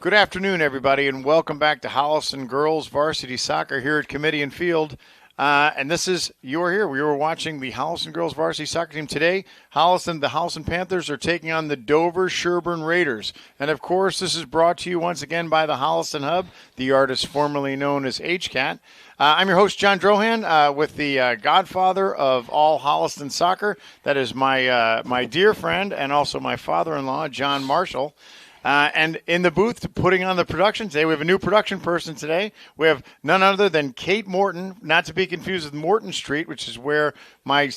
Good afternoon, everybody, and welcome back to Holliston Girls Varsity Soccer here at Kamitian Field. And this is, you are here. We were watching the Holliston Girls Varsity Soccer team today. The Holliston Panthers are taking on the Dover-Sherborn Raiders. And, of course, this is brought to you once again by the Holliston Hub, the artist formerly known as HCAT. I'm your host, John Drohan, with the godfather of all Holliston soccer. That is my dear friend and also my father-in-law, John Marshall. And in the booth, putting on the production today, we have a new production person today. We have none other than Kate Morton, not to be confused with Morton Street, which is where my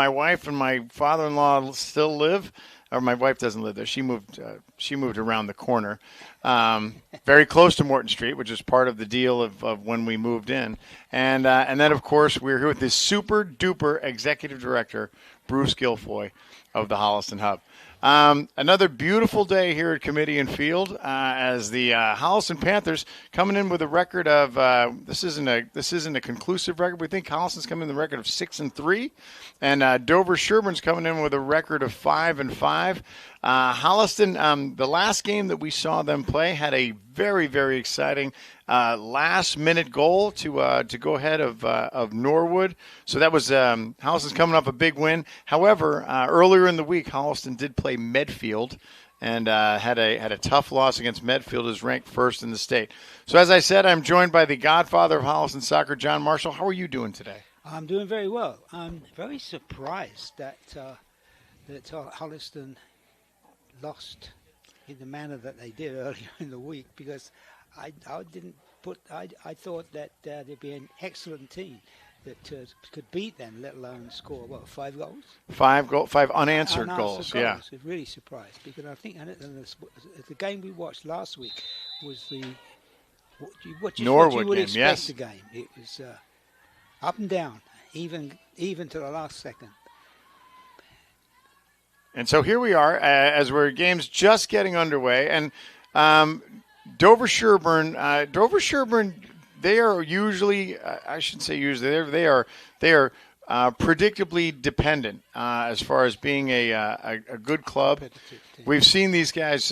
wife and my father-in-law still live. Or my wife doesn't live there. She moved around the corner, very close to Morton Street, which is part of the deal of when we moved in. And then, of course, we're here with this super-duper executive director, Bruce Guilfoy of the Holliston Hub. Another beautiful day here at Kamitian Field as the Holliston Panthers coming in with a record of this isn't a conclusive record. We think Holliston's coming in with a record of 6-3, and Dover-Sherborn's coming in with a record of 5-5. Holliston, the last game that we saw them play, had a very, very exciting last-minute goal to go ahead of Norwood. So that was Holliston's coming off a big win. However, earlier in the week, Holliston did play Medfield and had a tough loss against Medfield, who's ranked first in the state. So as I said, I'm joined by the godfather of Holliston soccer, John Marshall. How are you doing today? I'm doing very well. I'm very surprised that Holliston lost in the manner that they did earlier in the week, because I thought that there'd be an excellent team that could beat them, let alone score 5 goals? 5 unanswered goals. Yeah, I was really surprised, because I think the game we watched last week was what you would expect. Yes. The game. It was up and down, even to the last second. And so here we are as we're games just getting underway, and Dover-Sherborn, they are usually, I shouldn't say usually, they are predictably dependent as far as being a good club. We've seen these guys.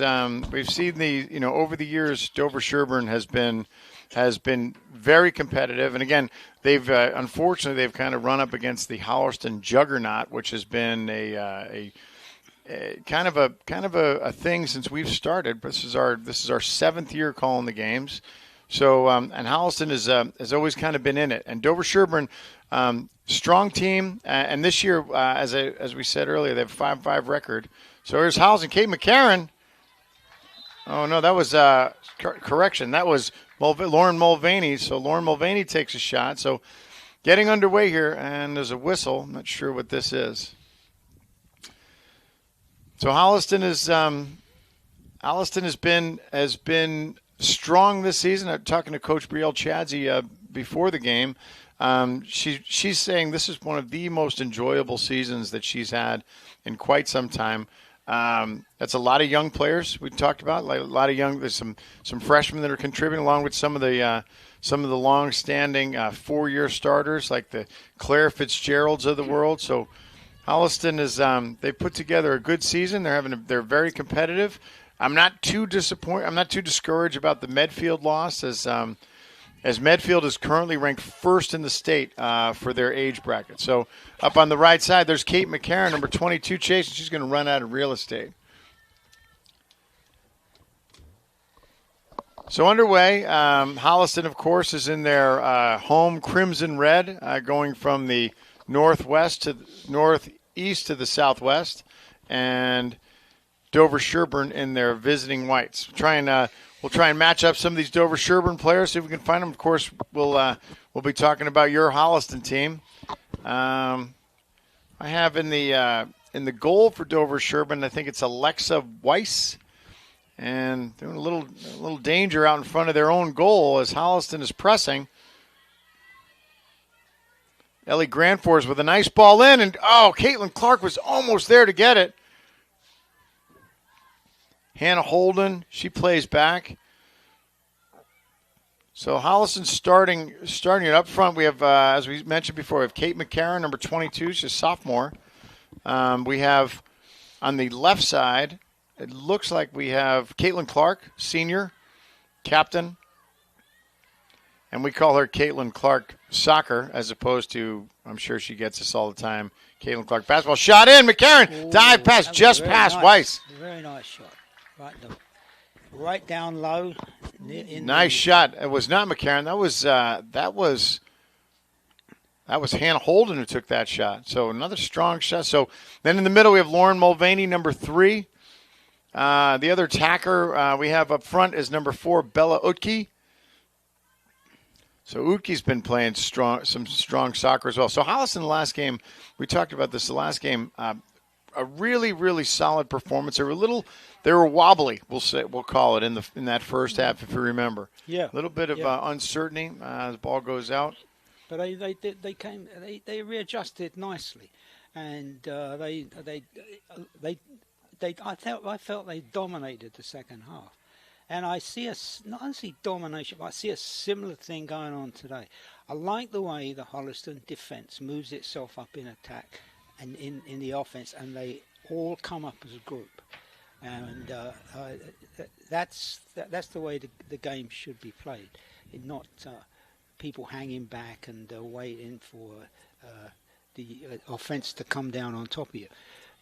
We've seen over the years. Dover-Sherborn has been very competitive, and again, unfortunately they've kind of run up against the Holliston juggernaut, which has been a kind of a thing since we've started. This is our 7th year calling the games. So and Holliston has always kind of been in it. And Dover-Sherborn, strong team, and this year, as we said earlier, they have a 5-5 record. So here's Holliston. Kate McCarron. Oh no, that was correction. That was Lauren Mulvaney. So Lauren Mulvaney takes a shot. So getting underway here, and there's a whistle. I'm not sure what this is. So Holliston has been strong this season. I'm talking to Coach Brielle Chadsey before the game. She's saying this is one of the most enjoyable seasons that she's had in quite some time. That's a lot of young players we talked about. Like a lot of young. There's some freshmen that are contributing, along with some of the long-standing 4-year starters like the Claire Fitzgeralds of the world. So Holliston is they put together a good season. They're very competitive. I'm not too disappointed. I'm not too discouraged about the Medfield loss, as Medfield is currently ranked first in the state for their age bracket. So up on the right side, there's Kate McCarron, number 22, Chase, and she's going to run out of real estate. So underway, Holliston, of course, is in their home crimson red, going from the northeast to the southwest, and Dover-Sherborn in their visiting whites. We'll try and match up some of these Dover-Sherborn players, see if we can find them. Of course, we'll be talking about your Holliston team. I have in the goal for Dover-Sherborn, I think it's Alexa Weiss, and doing a little danger out in front of their own goal as Holliston is pressing. Ellie Grandforce with a nice ball in, and Caitlin Clark was almost there to get it. Hannah Holden, she plays back. So Holliston starting it up front. We have, as we mentioned before, we have Kate McCarron, number 22. She's a sophomore. We have on the left side, it looks like we have Caitlin Clark, senior. captain. And we call her Caitlin Clark soccer as opposed to, I'm sure she gets this all the time, Caitlin Clark basketball. Shot in, McCarron, dive pass, just past Weiss. Very nice shot. Right down low. Nice shot. It was not McCarron. That was Hannah Holden who took that shot. So another strong shot. So then in the middle we have Lauren Mulvaney, number 3. The other attacker we have up front is number 4, Bella Utke. So Utke's been playing some strong soccer as well. So Holliston, the last game, we talked about this. The last game, a really, really solid performance. They were wobbly. We'll call it in that first half, if you remember. Yeah, a little bit of uncertainty as the ball goes out. But they readjusted nicely, and I felt they dominated the second half. And I see not only domination, but I see a similar thing going on today. I like the way the Holliston defense moves itself up in attack and in the offense, and they all come up as a group. And that's the way the game should be played, not people hanging back and waiting for the offense to come down on top of you.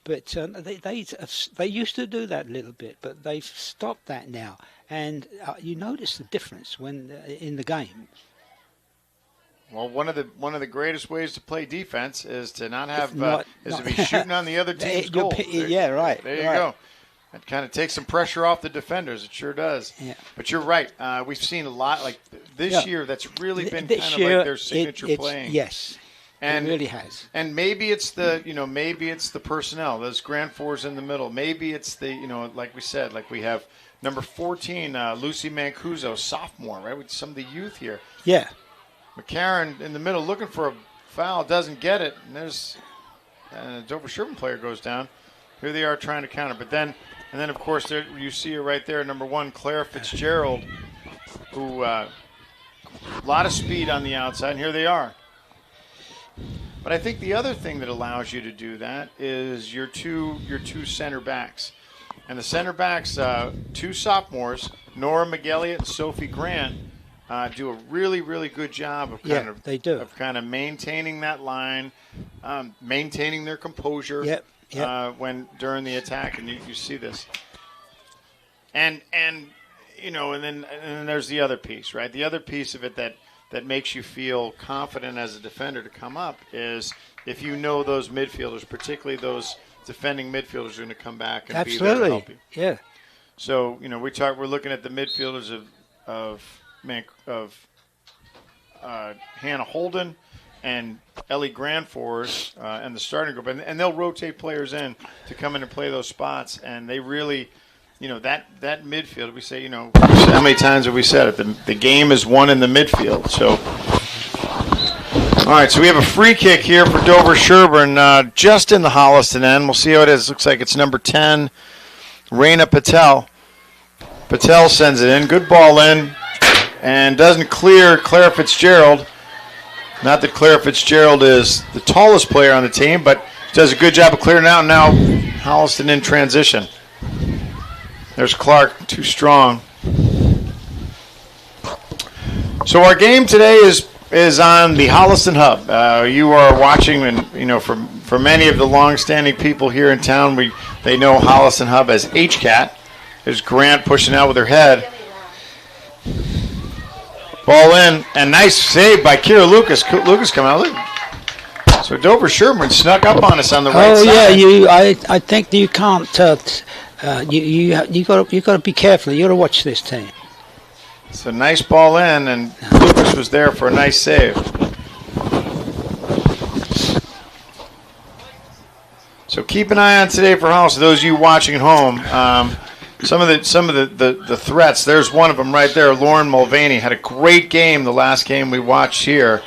But they used to do that a little bit, but they've stopped that now. And you notice the difference when in the game. Well, one of the greatest ways to play defense is to to be shooting on the other team's goal. Yeah, right. There you go. It kind of takes some pressure off the defenders. It sure does. Yeah. But you're right. We've seen a lot like this year. That's really been kind of like their signature playing. Yes. And it really has. And maybe it's the personnel, those Grand Fours in the middle. Maybe it's the, like we said, like we have number 14, Lucy Mancuso, sophomore, right? With some of the youth here. Yeah. McCarron in the middle looking for a foul, doesn't get it. And there's a Dover-Sherborn player goes down. Here they are trying to counter. And then, of course, there you see her right there, number 1, Claire Fitzgerald, who a lot of speed on the outside. And here they are. But I think the other thing that allows you to do that is your two center backs. And the center backs, 2 sophomores, Nora McElliott and Sophie Grant, do a really, really good job of kind of maintaining that line, maintaining their composure when during the attack. And you see this. And then there's the other piece, right? The other piece of it that makes you feel confident as a defender to come up is if you know those midfielders, particularly those defending midfielders, are going to come back and be there to help you. Yeah. So we're looking at the midfielders of Hannah Holden and Ellie Grandfors and the starting group, and they'll rotate players in to come in and play those spots, and they really. That midfield, we say, how many times have we said it? The game is won in the midfield. So, all right, so we have a free kick here for Dover-Sherborn just in the Holliston end. We'll see how it is. Looks like it's number 10, Raina Patel. Patel sends it in. Good ball in and doesn't clear Claire Fitzgerald. Not that Claire Fitzgerald is the tallest player on the team, but does a good job of clearing out. Now Holliston in transition. There's Clark, too strong. So our game today is on the Holliston Hub. You are watching, and for many of the long-standing people here in town, they know Holliston Hub as HCAT. There's Grant pushing out with her head. Ball in, and nice save by Kira Lucas. Lucas coming out. Look. So Dover-Sherborn snuck up on us on the right side. Oh yeah, I think you can't. You got to be careful. You got to watch this team. It's a nice ball in, and Lucas was there for a nice save. So keep an eye on today for Holliston. Those of you watching at home, some of the threats. There's one of them right there. Lauren Mulvaney had a great game the last game we watched here.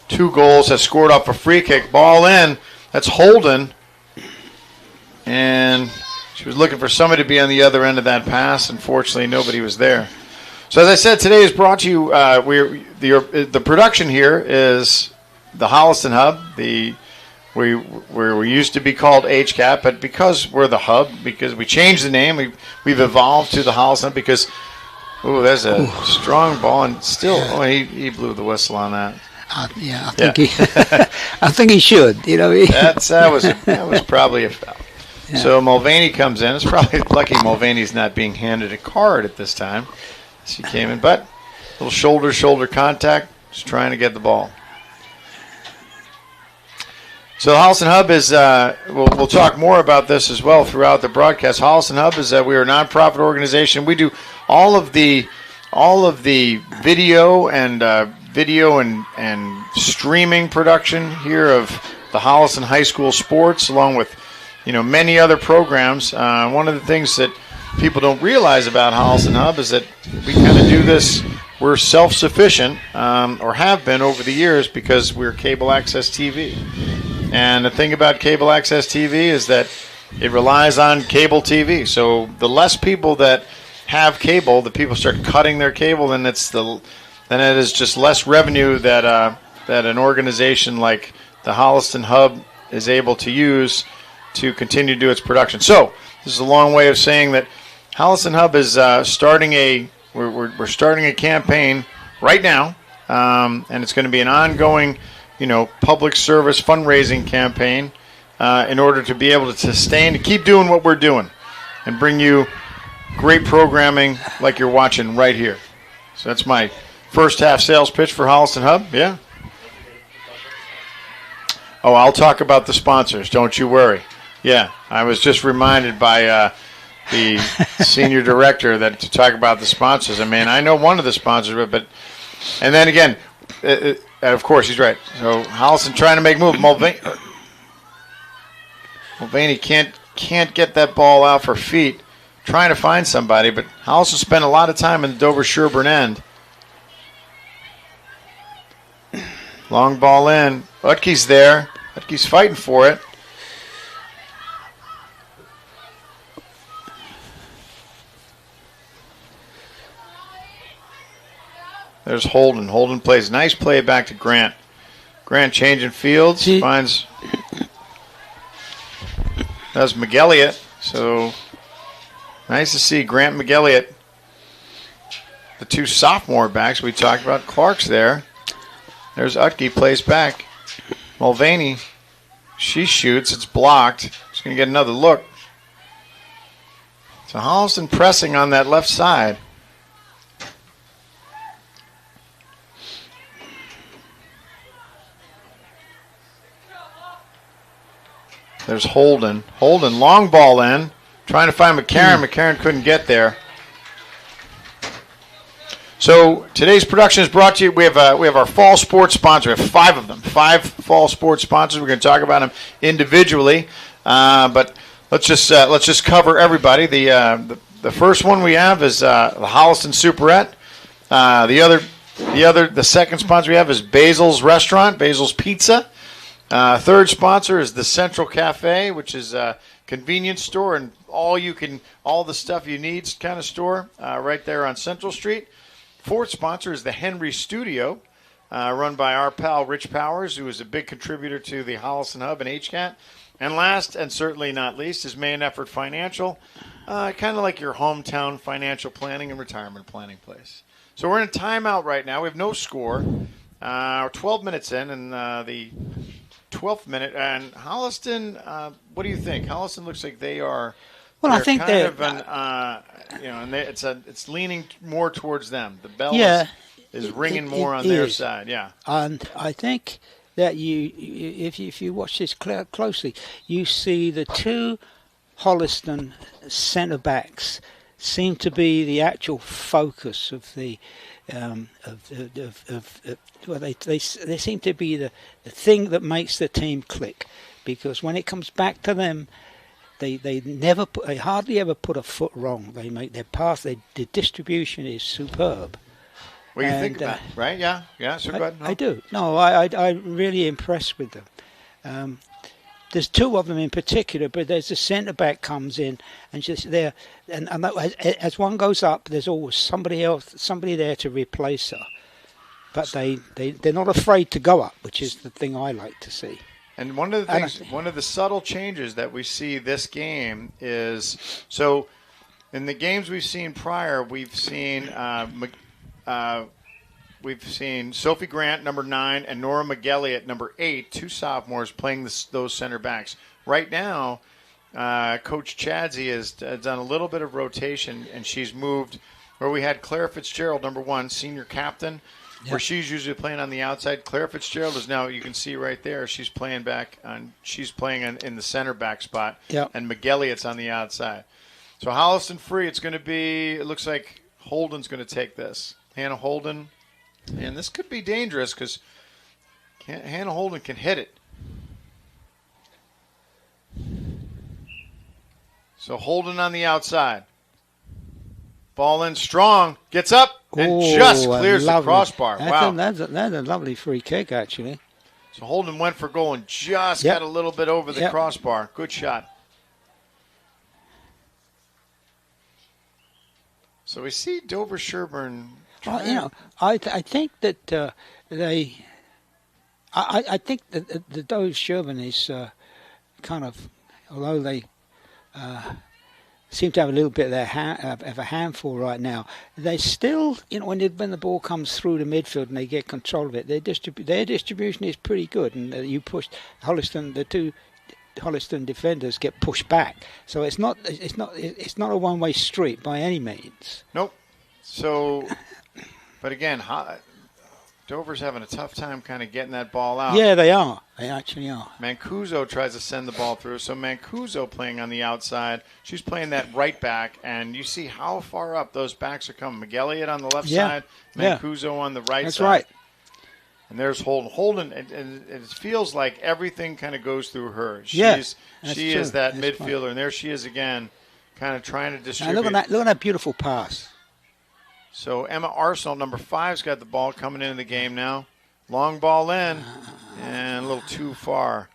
2 goals, has scored off a free kick. Ball in. That's Holden, and she was looking for somebody to be on the other end of that pass. Unfortunately, nobody was there. So as I said, today is brought to you. The production here is the Holliston Hub. We used to be called HCAT, but because we're the Hub, because we changed the name, we've evolved to the Holliston because Ooh, there's a strong ball, and still, he blew the whistle on that. I think he, I think he should. That was probably a foul. Yeah. So Mulvaney comes in. It's probably lucky Mulvaney's not being handed a card at this time. As he came in, but a little shoulder contact, just trying to get the ball. So the Holliston Hub is, we'll talk more about this as well throughout the broadcast. Holliston Hub is we are a nonprofit organization. We do all of the video and streaming production here of the Holliston High School sports, along with many other programs. One of the things that people don't realize about Holliston Hub is that we kind of do this. We're self-sufficient, or have been over the years, because we're cable access TV. And the thing about cable access TV is that it relies on cable TV. So the less people that have cable, the people start cutting their cable, then it is just less revenue that an organization like the Holliston Hub is able to use to continue to do its production. So this is a long way of saying that Holliston Hub is starting we're starting a campaign right now, and it's going to be an ongoing public service fundraising campaign in order to be able to sustain, to keep doing what we're doing and bring you great programming like you're watching right here. So that's my first half sales pitch for Holliston Hub. Yeah. Oh, I'll talk about the sponsors. Don't you worry. Yeah, I was just reminded by the senior director that to talk about the sponsors. I mean, I know one of the sponsors, but and then again, of course, he's right. So Holliston trying to make move. Mulvaney can't get that ball out for feet, trying to find somebody, but Holliston spent a lot of time in the Dover-Sherborn end. Long ball in. Utke's there. Utke's fighting for it. There's Holden. Holden plays. Nice play back to Grant. Grant changing fields. Finds. That's McElliott. So nice to see Grant McElliott. The two sophomore backs we talked about. Clark's there. There's Utke. Plays back. Mulvaney. She shoots. It's blocked. She's going to get another look. So Holliston pressing on that left side. There's Holden. Holden, long ball in. Trying to find McCarron. McCarron couldn't get there. So today's production is brought to you. We have our fall sports sponsor. We have 5 of them. 5 fall sports sponsors. We're going to talk about them individually, but let's just cover everybody. The first one we have is the Holliston Superette. The second sponsor we have is Basil's Restaurant, Basil's Pizza. Third sponsor is the Central Cafe, which is a convenience store and all the stuff you need kind of store right there on Central Street. Fourth sponsor is the Henry Studio, run by our pal Rich Powers, who is a big contributor to the Holliston Hub and HCAT. And last, and certainly not least, is Main Effort Financial, kind of like your hometown financial planning and retirement planning place. So we're in a timeout right now. We have no score. We're 12 minutes in, and the 12th minute. And Holliston, what do you think? Holliston looks like they are. Well, I think they're and it's leaning more towards them. The bell is ringing more on their side. Yeah, and I think that if you watch this closely, you see the 2 Holliston centre backs seem to be the actual focus of the. They seem to be the thing that makes the team click, because when it comes back to them, they hardly ever put a foot wrong. They make their pass. The distribution is superb. Well, you think about it, right? Yeah. So go ahead. I do. No, I'm really impressed with them. There's 2 of them in particular, but there's a centre back comes in and just there, and as one goes up, there's always somebody there to replace her. But they're not afraid to go up, which is the thing I like to see. And one of the subtle changes that we see this game is, so In the games we've seen prior, we've seen Sophie Grant, number 9, and Nora McGelly number 8, 2 sophomores playing those center backs. Right now, Coach Chadsey has done a little bit of rotation, and she's moved where we had Claire Fitzgerald, number 1, senior captain, where she's usually playing on the outside. Claire Fitzgerald is now, you can see right there, she's playing in the center back spot, and McGelliott's on the outside. So Holliston free, it's going to be, it looks like Holden's going to take this. Hannah Holden, and this could be dangerous because Hannah Holden can hit it. So Holden on the outside. Ball in strong, gets up, and just clears the crossbar. That's a lovely free kick, actually. So Holden went for goal and just got a little bit over the crossbar. Good shot. So we see Dover-Sherborn. I think that I think that the Dover-Sherborn is kind of, although they seem to have a little bit of a handful right now, they still, when the ball comes through the midfield and they get control of it, their distribution is pretty good, and you push Holliston, the two Holliston defenders get pushed back, so it's not a one-way street by any means. Nope. So, but again, Dover's having a tough time kind of getting that ball out. Yeah, they are. They actually are. Mancuso tries to send the ball through. So Mancuso playing on the outside. She's playing that right back, and you see how far up those backs are coming. McGelliot on the left side, Mancuso on the right side. That's right. And there's Holden. Holden, it feels like everything kind of goes through her. She is that midfielder, right. And there she is again, kind of trying to distribute. Now look at that beautiful pass. So Emma Arsenal, number 5's got the ball coming into the game now. Long ball in, and a little too far.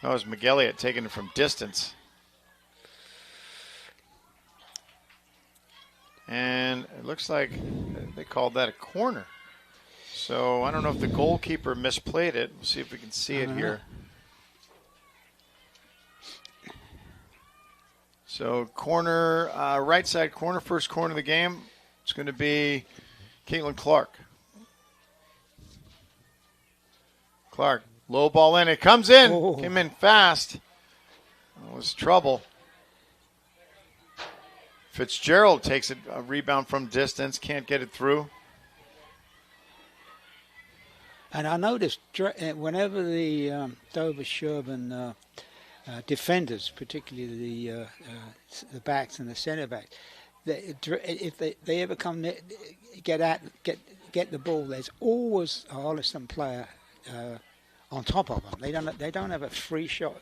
That was McGelliot taking it from distance. And it looks like they called that a corner. So I don't know if the goalkeeper misplayed it. We'll see if we can see it here. So corner, right side corner, first corner of the game. It's going to be Caitlin Clark. Clark, low ball in. It comes in. Oh. Came in fast. It was trouble. Fitzgerald takes a rebound from distance. Can't get it through. And I noticed whenever the Dover-Sherborn defenders, particularly the backs and the centre backs, if they ever come get the ball, there's always a Holliston player on top of them. They don't have a free shot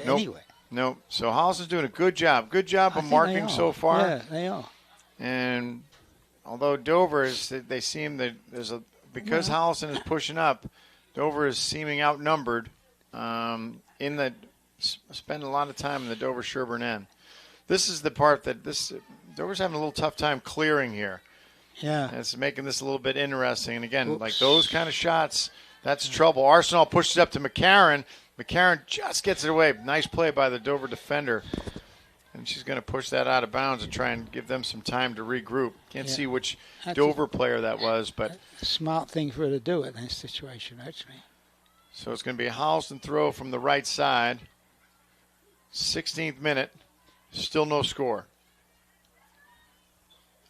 anywhere. No. So Holliston's doing a good job. Good job of marking so far. Yeah, they are. And although Dover they seem that because Holliston is pushing up, Dover is seeming outnumbered. Spend a lot of time in the Dover-Sherborn end. This is the part that Dover's having a little tough time clearing here. Yeah. And it's making this a little bit interesting. And again, like those kind of shots, that's trouble. Arsenal pushes it up to McCarron. McCarron just gets it away. Nice play by the Dover defender. And she's going to push that out of bounds and try and give them some time to regroup. Can't see which Dover player that was, but a smart thing for her to do in this situation, actually. So it's going to be a Holliston throw from the right side. 16th minute. Still no score.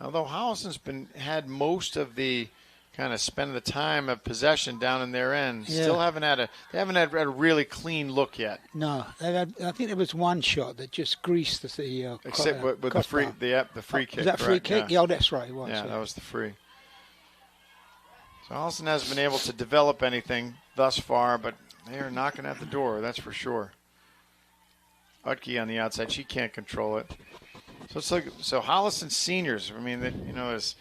Although Holliston's had most of the kind of spend the time of possession down in their end, still haven't had a really clean look yet. No, I think there was one shot that just greased the except with the free kick. Was that correct? free kick? Yeah, that's right. It was. Yeah, that was the free. So Holliston hasn't been able to develop anything thus far, but they are knocking at the door. That's for sure. Utke on the outside, she can't control it. So it's like Holliston seniors. I mean, as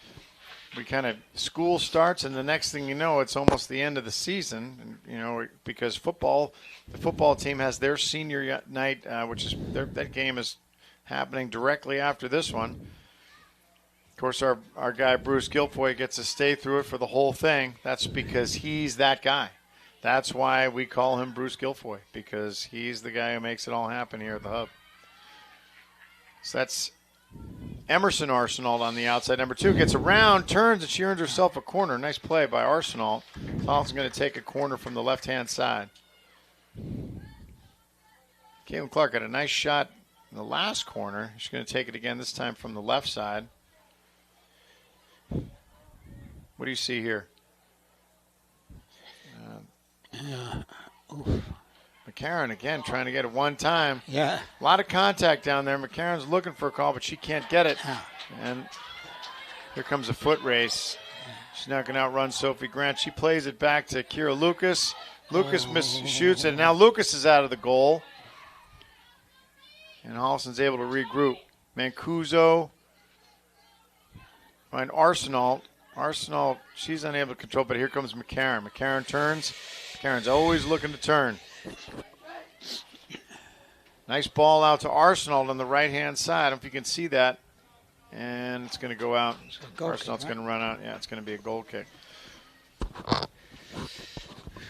we kind of school starts, and the next thing you know, it's almost the end of the season. And, because the football team has their senior night, which is that game is happening directly after this one. Of course, our guy Bruce Guilfoyle gets to stay through it for the whole thing. That's because he's that guy. That's why we call him Bruce Guilfoyle, because he's the guy who makes it all happen here at the Hub. So that's Emerson Arsenault on the outside. Number 2 gets around, turns, and she earns herself a corner. Nice play by Arsenault. Holliston's going to take a corner from the left-hand side. Caitlin Clark got a nice shot in the last corner. She's going to take it again, this time from the left side. What do you see here? McCarron again trying to get it one time. Yeah. A lot of contact down there. McCarron's looking for a call, but she can't get it. And here comes a foot race. She's not going to outrun Sophie Grant. She plays it back to Kira Lucas. Lucas shoots it. And now Lucas is out of the goal. And Holliston's able to regroup. Mancuso. Find Arsenault. Arsenault, she's unable to control, but here comes McCarron. McCarron turns. McCarron's always looking to turn. Nice ball out to Arsenault on the right-hand side. I don't know if you can see that. And it's going to go out. Arsenault's going to run out. Yeah, it's going to be a goal kick.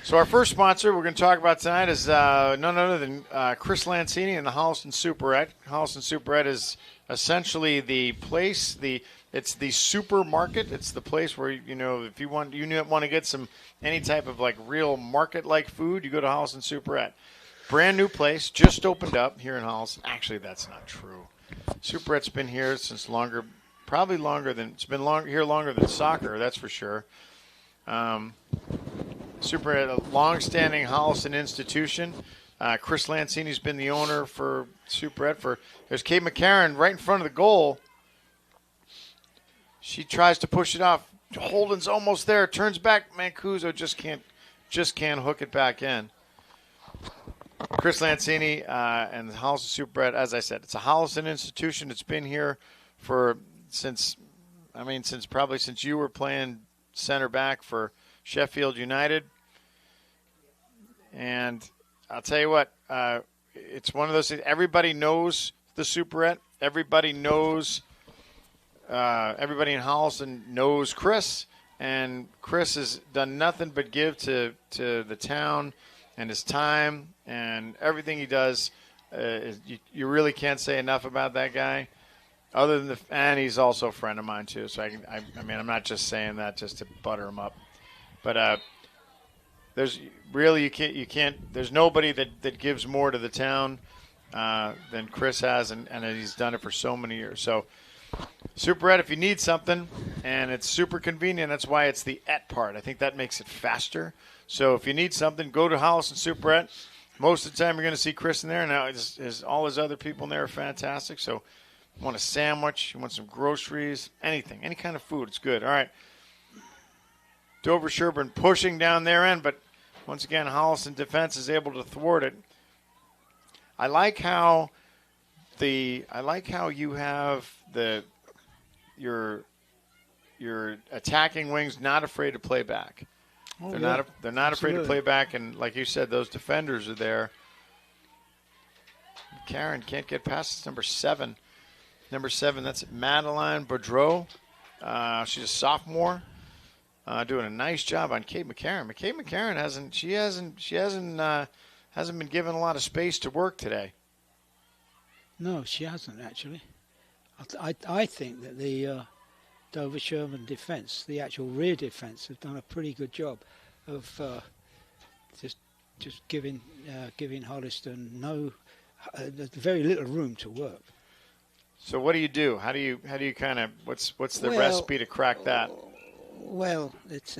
So our first sponsor we're going to talk about tonight is none other than Chris Lancini and the Holliston Superette. Holliston Superette is essentially the place, it's the supermarket. It's the place where, if you want to get any type of like real market-like food, you go to Holliston Superette. Brand new place, just opened up here in Holliston. Actually, that's not true. Superette's been here since longer than soccer, that's for sure. Superette, a long-standing Holliston institution. Chris Lancini's been the owner for Superette. There's Kate McCarron right in front of the goal. She tries to push it off. Holden's almost there. Turns back. Mancuso just can't hook it back in. Chris Lancini and the Holliston Superette, as I said, it's a Holliston institution. It's been here since you were playing center back for Sheffield United. And I'll tell you what, it's one of those things. Everybody knows the Superette. Everybody in Holliston knows Chris. And Chris has done nothing but give to the town and his time and everything he does. You really can't say enough about that guy. Other than and he's also a friend of mine too. So I'm not just saying that just to butter him up. But there's nobody that gives more to the town than Chris has, and he's done it for so many years. So Superette, if you need something, and it's super convenient, that's why it's the "et" part. I think that makes it faster. So if you need something, go to Holliston Superette. Most of the time you're going to see Chris in there. Now all his other people in there are fantastic. So you want a sandwich, you want some groceries, anything, any kind of food, it's good. All right. Dover-Sherborn pushing down their end, but once again, Holliston defense is able to thwart it. I like how you have your attacking wings not afraid to play back. They're not afraid to play back, and like you said, those defenders are there. Karen can't get past number 7. Number 7, that's Madeline Boudreau. She's a sophomore. Doing a nice job on Kate McCarron. Kate McCarron hasn't been given a lot of space to work today. No, she hasn't actually. I think that the Dover-Sherborn defence, the actual rear defence, have done a pretty good job of just giving Holliston very little room to work. So what do? How do you kind of what's the recipe to crack that? Well, it's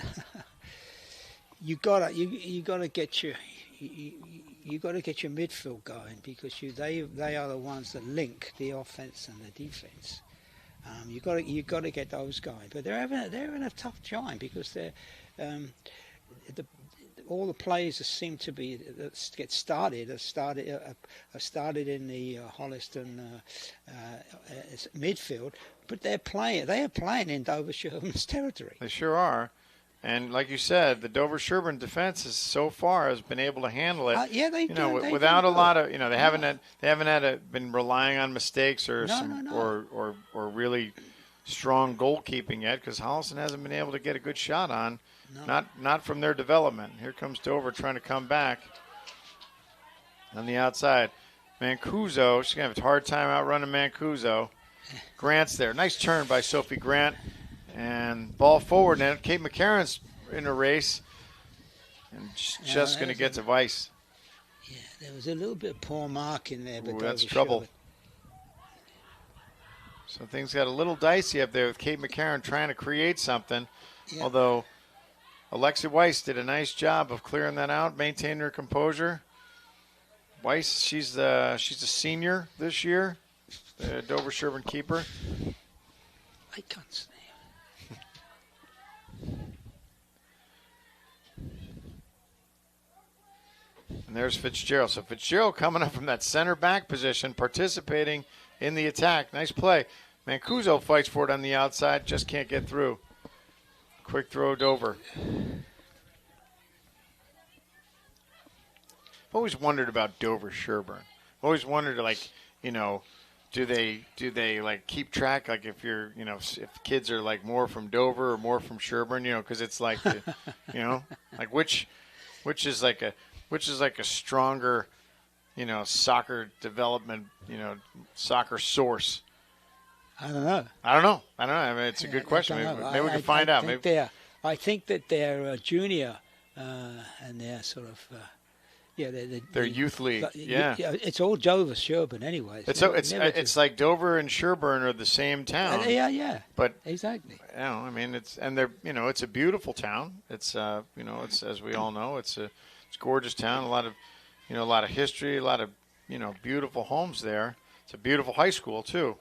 you gotta get your midfield going, because they are the ones that link the offense and the defense. You got to get those going, but they're having a tough time because they're all the players that seem to be have started in the Holliston midfield, but they are playing in Dover-Sherborn's territory. They sure are. And like you said, the Dover-Sherborn defense so far has been able to handle it. They do. Without a lot of, they haven't been relying on mistakes or or really strong goalkeeping yet, because Holliston hasn't been able to get a good shot on. No. Not from their development. Here comes Dover trying to come back on the outside. Mancuso, she's gonna have a hard time outrunning Mancuso. Grant's there. Nice turn by Sophie Grant. And ball forward. Now Kate McCarron's in a race. And just going to get to Weiss. Yeah, there was a little bit of poor marking there. But that's trouble. So things got a little dicey up there with Kate McCarron trying to create something. Yeah. Although Alexia Weiss did a nice job of clearing that out, maintaining her composure. Weiss, she's a senior this year, the Dover-Sherborn keeper. I can't see. And there's Fitzgerald. So Fitzgerald coming up from that center back position, participating in the attack. Nice play. Mancuso fights for it on the outside, just can't get through. Quick throw, Dover. I've always wondered about Dover-Sherborn. I've always wondered, do they like keep track, like if you're, if kids are like more from Dover or more from Sherborn, because it's like, like which is like a stronger, soccer development, soccer source. I don't know. I mean, it's a good question. Maybe we can find out. I think that they're junior, and they're sort of, they're youth league. Yeah, it's all Dover-Sherborn anyway. It's like Dover and Sherborn are the same town. Yeah. But exactly. I mean, it's a beautiful town. It's it's, as we all know, it's a gorgeous town. A lot of history, a lot of beautiful homes there. It's a beautiful high school too.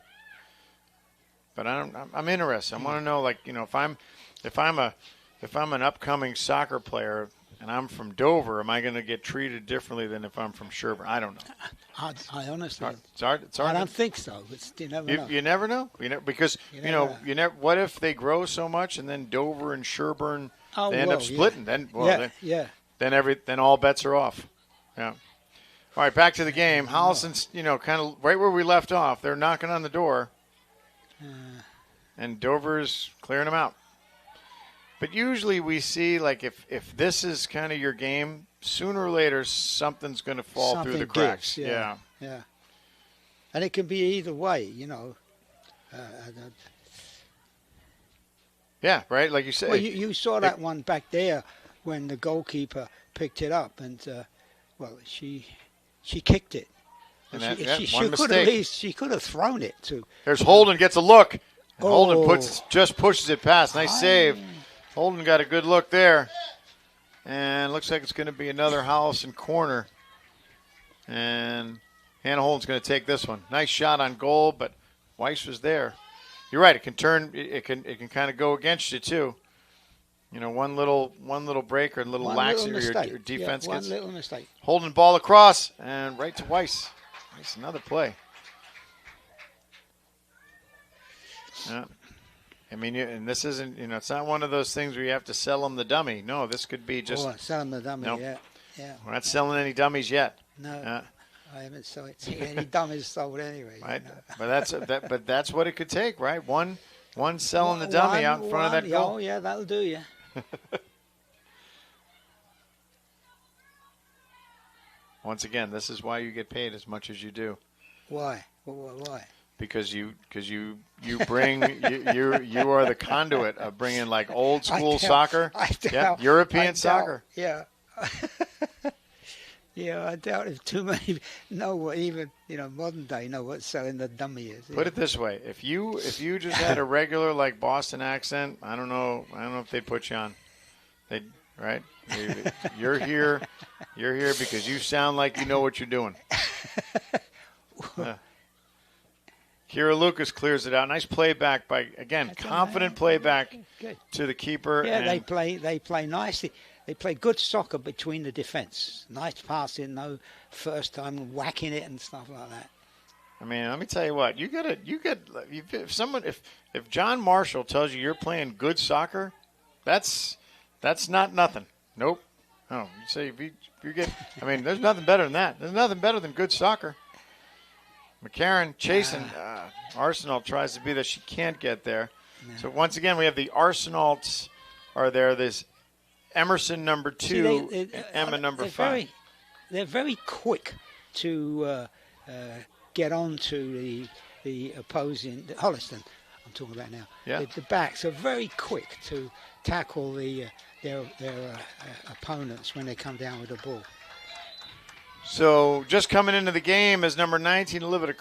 But I'm interested. I want to know, if I'm an upcoming soccer player and I'm from Dover, am I going to get treated differently than if I'm from Sherborn? I don't know. I honestly, it's hard. I don't think so. But you never know. You never know. Because what if they grow so much and then Dover and Sherborn they end up splitting? Yeah. Then all bets are off. Yeah. All right, back to the game. Holliston's kind of right where we left off. They're knocking on the door. And Dover's clearing them out. But usually we see, if this is kind of your game, sooner or later something's going to fall through the cracks. Yeah. And it can be either way, Yeah, right, like you said. Well, you saw that one back there when the goalkeeper picked it up, and, she kicked it. And she could have thrown it too. There's Holden gets a look. And Holden pushes it past. Nice save. Holden got a good look there. And looks like it's going to be another Holliston corner. And Hannah Holden's going to take this one. Nice shot on goal, but Weiss was there. You're right. It can turn. It can kind of go against you too. One little break or a little laxity or your defense gets. One little mistake. Holden ball across and right to Weiss. Nice, another play. Yeah. I mean, and this isn't, it's not one of those things where you have to sell them the dummy. No, this could be just. Sell them the dummy, nope. Yeah. We're not selling any dummies yet. No, I haven't seen any dummies sold anyway. Right, but that's what it could take, right? One selling the dummy out in front of that goal. Oh, yeah, that'll do you. Once again, this is why you get paid as much as you do. Why? Why? Because you bring you are the conduit of bringing old school soccer, European soccer. Yeah. Yeah, I doubt if too many know even modern day know what selling the dummy is. Put it this way: if you just had a regular Boston accent, I don't know if they'd put you on. Right? You're here because you sound like you know what you're doing. Kira Lucas clears it out. Nice playback by, again, confident playback to the keeper. Yeah, they play nicely. They play good soccer between the defense. Nice passing, no first time whacking it and stuff like that. I mean, let me tell you what. If John Marshall tells you you're playing good soccer, that's not nothing. Nope. No, you say if you get. I mean, there's nothing better than that. There's nothing better than good soccer. McCarron chasing. Arsenal tries to be there. She can't get there. No. So once again, we have the Arsenals are there. There's Emerson number 2 and Emma number 5. They're very quick to get on to the the opposing Holliston, I'm talking about now. Yeah. The backs are very quick to tackle their opponents when they come down with the ball. So just coming into the game is number 19, Olivia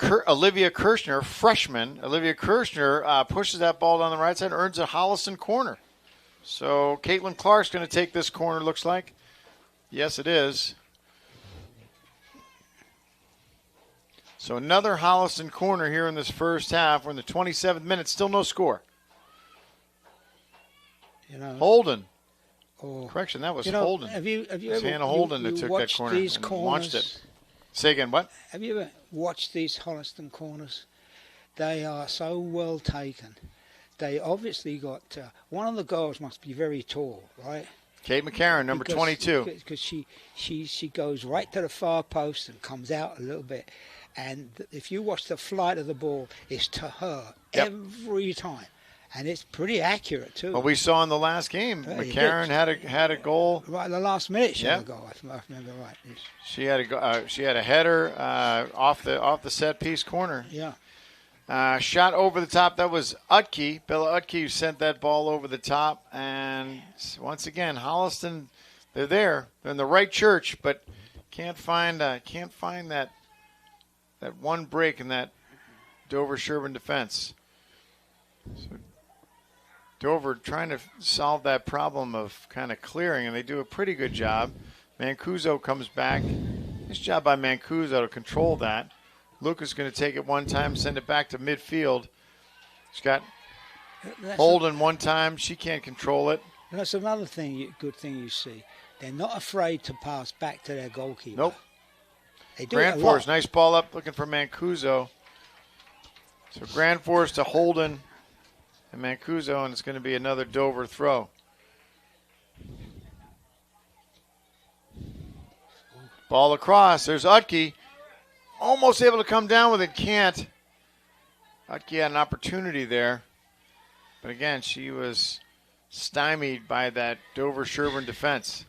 Kirshner, freshman. Olivia Kirshner pushes that ball down the right side, earns a Holliston corner. So Caitlin Clark's going to take this corner, looks like. Yes, it is. So another Holliston corner here in this first half. We're in the 27th minute, still no score. Holden. Correction, that was Holden. Have you ever Hannah Holden that took that corner and launched it. Say again, what? Have you ever watched these Holliston corners? They are so well taken. They obviously got one of the girls must be very tall, right? Kate McCarron, number 22. Because she goes right to the far post and comes out a little bit. And if you watch the flight of the ball, it's to her every time. And it's pretty accurate, too. Well, we saw in the last game, McCarron had a goal. Right in the last minute she had a goal, if I remember right. She had a header off the set-piece corner. Yeah. Shot over the top. That was Utke. Bella Utke who sent that ball over the top. And once again, Holliston, they're there. They're in the right church, but can't find that one break in that Dover-Sherborn defense. So Dover trying to solve that problem of kind of clearing, and they do a pretty good job. Mancuso comes back. Nice job by Mancuso to control that. Lucas is going to take it one time, send it back to midfield. She's got Holden one time. She can't control it. That's another good thing you see. They're not afraid to pass back to their goalkeeper. Nope. They do Grand Force, nice ball up, looking for Mancuso. So Grand Force to Holden and Mancuso, and it's going to be another Dover throw. Ball across. There's Utke. Almost able to come down with it. Can't. Utke had an opportunity there. But again, she was stymied by that Dover-Sherborn defense.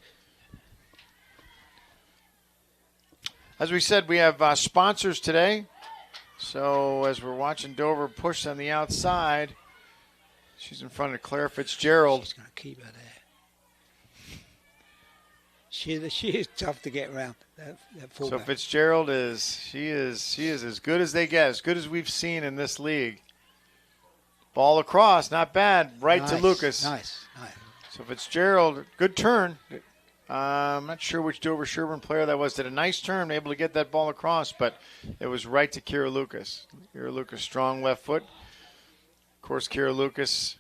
As we said, we have sponsors today. So as we're watching Dover push on the outside, she's in front of Claire Fitzgerald. She's going to keep her there. She is tough to get around. That so Fitzgerald she is as good as they get, as good as we've seen in this league. Ball across, not bad, right to Lucas. Nice. So Fitzgerald, good turn. I'm not sure which Dover-Sherborn player that was. Did a nice turn, able to get that ball across, but it was right to Kira Lucas. Kira Lucas, strong left foot. Of course, Kira Lucas,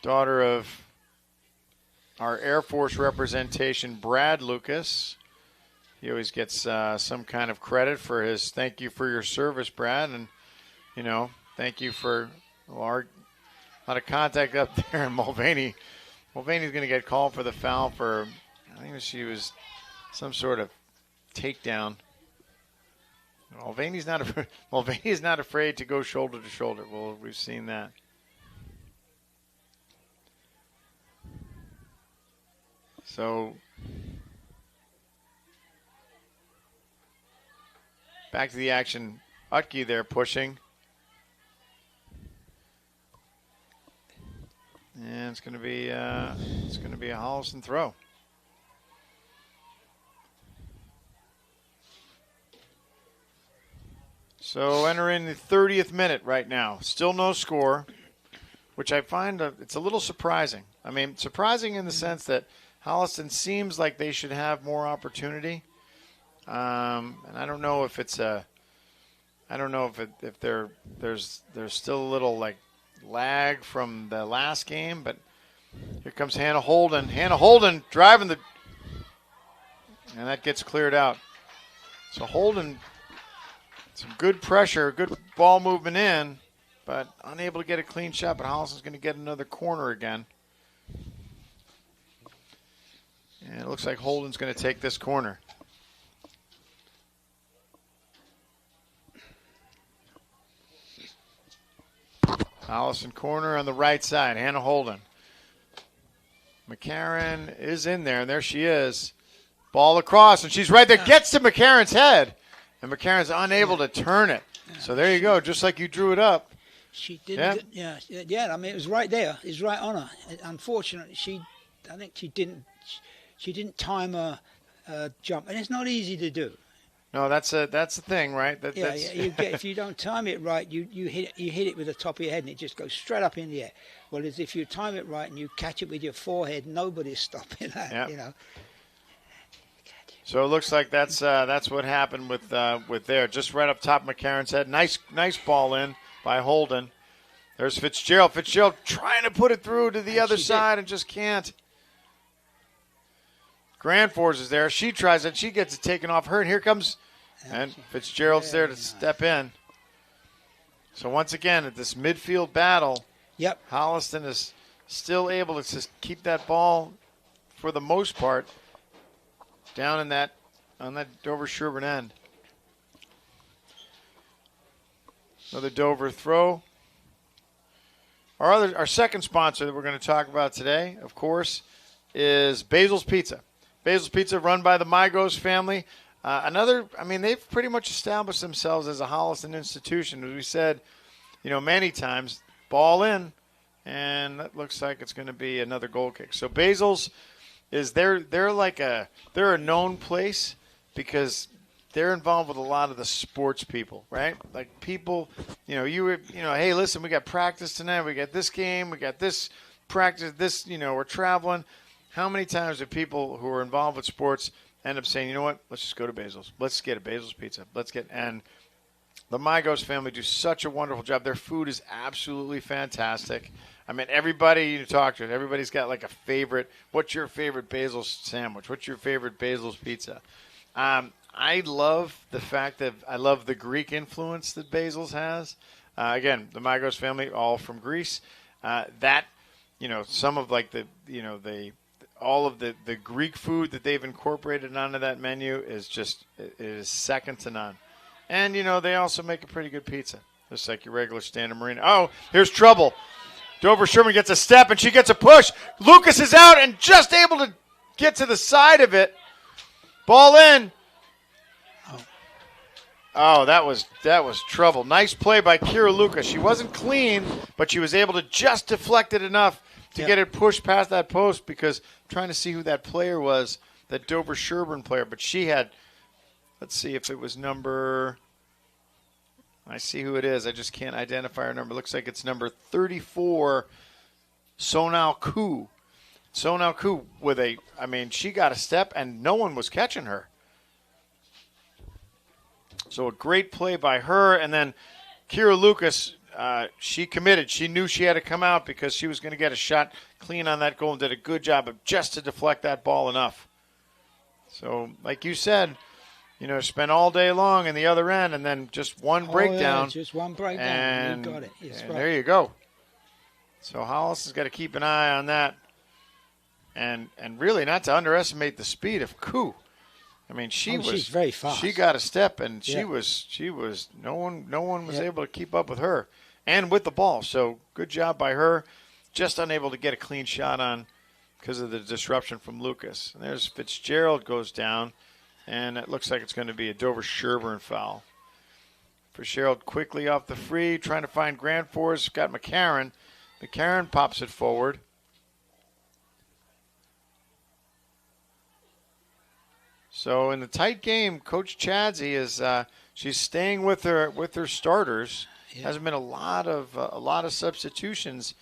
daughter of our Air Force representation, Brad Lucas. He always gets some kind of credit for his thank you for your service, Brad. And, thank you for a lot of contact up there in Mulvaney. Mulvaney's going to get called for the foul for, I think she was some sort of takedown. Mulvaney's not afraid to go shoulder to shoulder. Well, we've seen that. So back to the action. Utke there pushing. And it's going to be a Holliston throw. So entering the 30th minute right now. Still no score, which I find it's a little surprising. I mean, surprising in the sense that Holliston seems like they should have more opportunity. And I don't know if it's if there's still a little like lag from the last game, but here comes Hannah Holden. Hannah Holden driving and that gets cleared out. So Holden, some good pressure, good ball movement in, but unable to get a clean shot, but Holliston's going to get another corner again. And it looks like Holden's going to take this corner. Holliston corner on the right side. Hannah Holden. McCarron is in there, and there she is. Ball across, and she's right there. Gets to McCarron's head, and McCarron's unable to turn it. So there you go, just like you drew it up. She didn't. Yeah. I mean, it was right there. It was right on her. Unfortunately, I think she didn't. She didn't time her jump, and it's not easy to do. No, that's the thing, right? If you don't time it right, you hit it with the top of your head, and it just goes straight up in the air. Well, as if you time it right and you catch it with your forehead, nobody's stopping that. Yep. You know. So it looks like that's what happened with there, just right up top of McCarron's head. Nice ball in by Holden. There's Fitzgerald. Fitzgerald trying to put it through to the other side and just can't. Grandforce is there. She tries it. She gets it taken off her, and here comes, and Fitzgerald's there to step in. So once again, at this midfield battle, Holliston is still able to just keep that ball, for the most part, down on that Dover-Sherborn end. Another Dover throw. Our second sponsor that we're going to talk about today, of course, is Basil's Pizza. Basil's Pizza, run by the Mygos family. They've pretty much established themselves as a Holliston institution. As we said, many times, ball in, and that looks like it's going to be another goal kick. So Basil's they're a known place because they're involved with a lot of the sports people, right? Like people, hey, listen, we got practice tonight. We got this game. We got this practice. This, we're traveling. How many times do people who are involved with sports end up saying, you know what, let's just go to Basil's. Let's get a Basil's Pizza. And the Mygos family do such a wonderful job. Their food is absolutely fantastic. I mean, everybody you talk to, everybody's got like a favorite. What's your favorite Basil's sandwich? What's your favorite Basil's Pizza? I love the fact that I love the Greek influence that Basil's has. Again, the Mygos family, all from Greece. Some of like all of the Greek food that they've incorporated onto that menu is it is second to none. And, they also make a pretty good pizza, just like your regular standard marina. Oh, here's trouble. Dover-Sherborn gets a step, and she gets a push. Lucas is out and just able to get to the side of it. Ball in. Oh, that was trouble. Nice play by Kira Lucas. She wasn't clean, but she was able to just deflect it enough to get it pushed past that post, because I'm trying to see who that player was, that Dover-Sherborn player. But she had, let's see if it was I see who it is. I just can't identify her number. Looks like it's number 34, Sonal Koo. Sonal Koo she got a step and no one was catching her. So a great play by her. And then Kira Lucas, she committed. She knew she had to come out because she was going to get a shot clean on that goal, and did a good job of just to deflect that ball enough. So, like you said, spent all day long in the other end, and then just one breakdown. Just one breakdown. And you got it. And there you go. So Hollis has got to keep an eye on that, and really not to underestimate the speed of Koo. I mean, she's very fast. She got a step, and she was no one was able to keep up with her and with the ball. So good job by her. Just unable to get a clean shot on because of the disruption from Lucas. And there's Fitzgerald goes down, and it looks like it's going to be a Dover-Sherborn foul. Fitzgerald quickly off the free, trying to find Grandforce. Got McCarron. McCarron pops it forward. So in the tight game, Coach Chadsey is she's staying with her starters. Hasn't been a lot of substitutions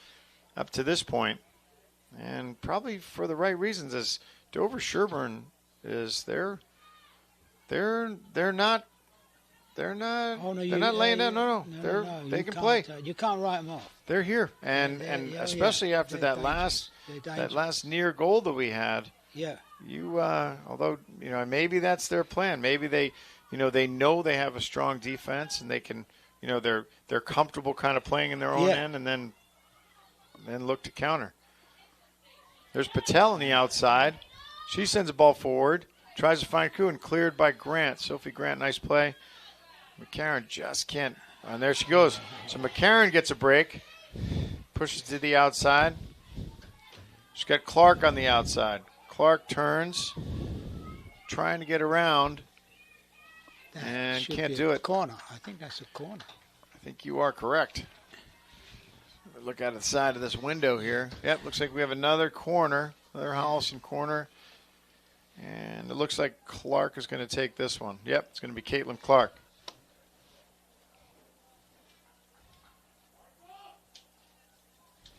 up to this point, and probably for the right reasons. As Dover-Sherborn is they're not laying down. No, they can play. You can't write them off. They're here, and especially after that last near goal that we had. Yeah. Although maybe that's their plan. Maybe they know they have a strong defense, and they can, they're comfortable kind of playing in their own end, and then look to counter. There's Patel on the outside. She sends a ball forward, tries to find Koo, and cleared by Grant. Sophie Grant, nice play. McCarron just can't. And there she goes. So McCarron gets a break, pushes to the outside. She's got Clark on the outside. Clark turns, trying to get around. That and should can't be do a it. corner. I think that's a corner. I think you are correct. Look out of the side of this window here. Yep, looks like we have another corner, another Holliston corner. And it looks like Clark is going to take this one. Yep, it's going to be Caitlin Clark.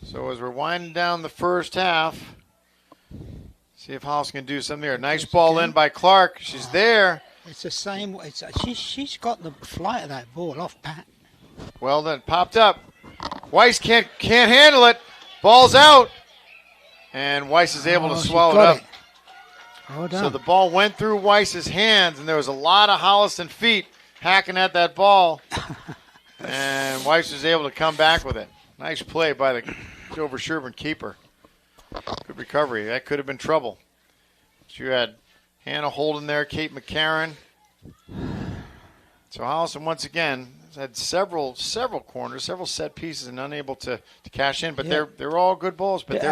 So as we're winding down the first half, see if Holliston can do something there. Nice ball in by Clark. She's there. It's the same. She's got the flight of that ball off pat. Well, then popped up. Weiss can't handle it. Ball's out. And Weiss is able to swallow it up. Well done. So the ball went through Weiss's hands, and there was a lot of Holliston feet hacking at that ball. And Weiss was able to come back with it. Nice play by the Dover-Sherborn keeper. Good recovery. That could have been trouble. So you had Hannah Holden there, Kate McCarron. So Holliston once again had several corners, several set pieces, and unable to cash in. But they're all good balls. But they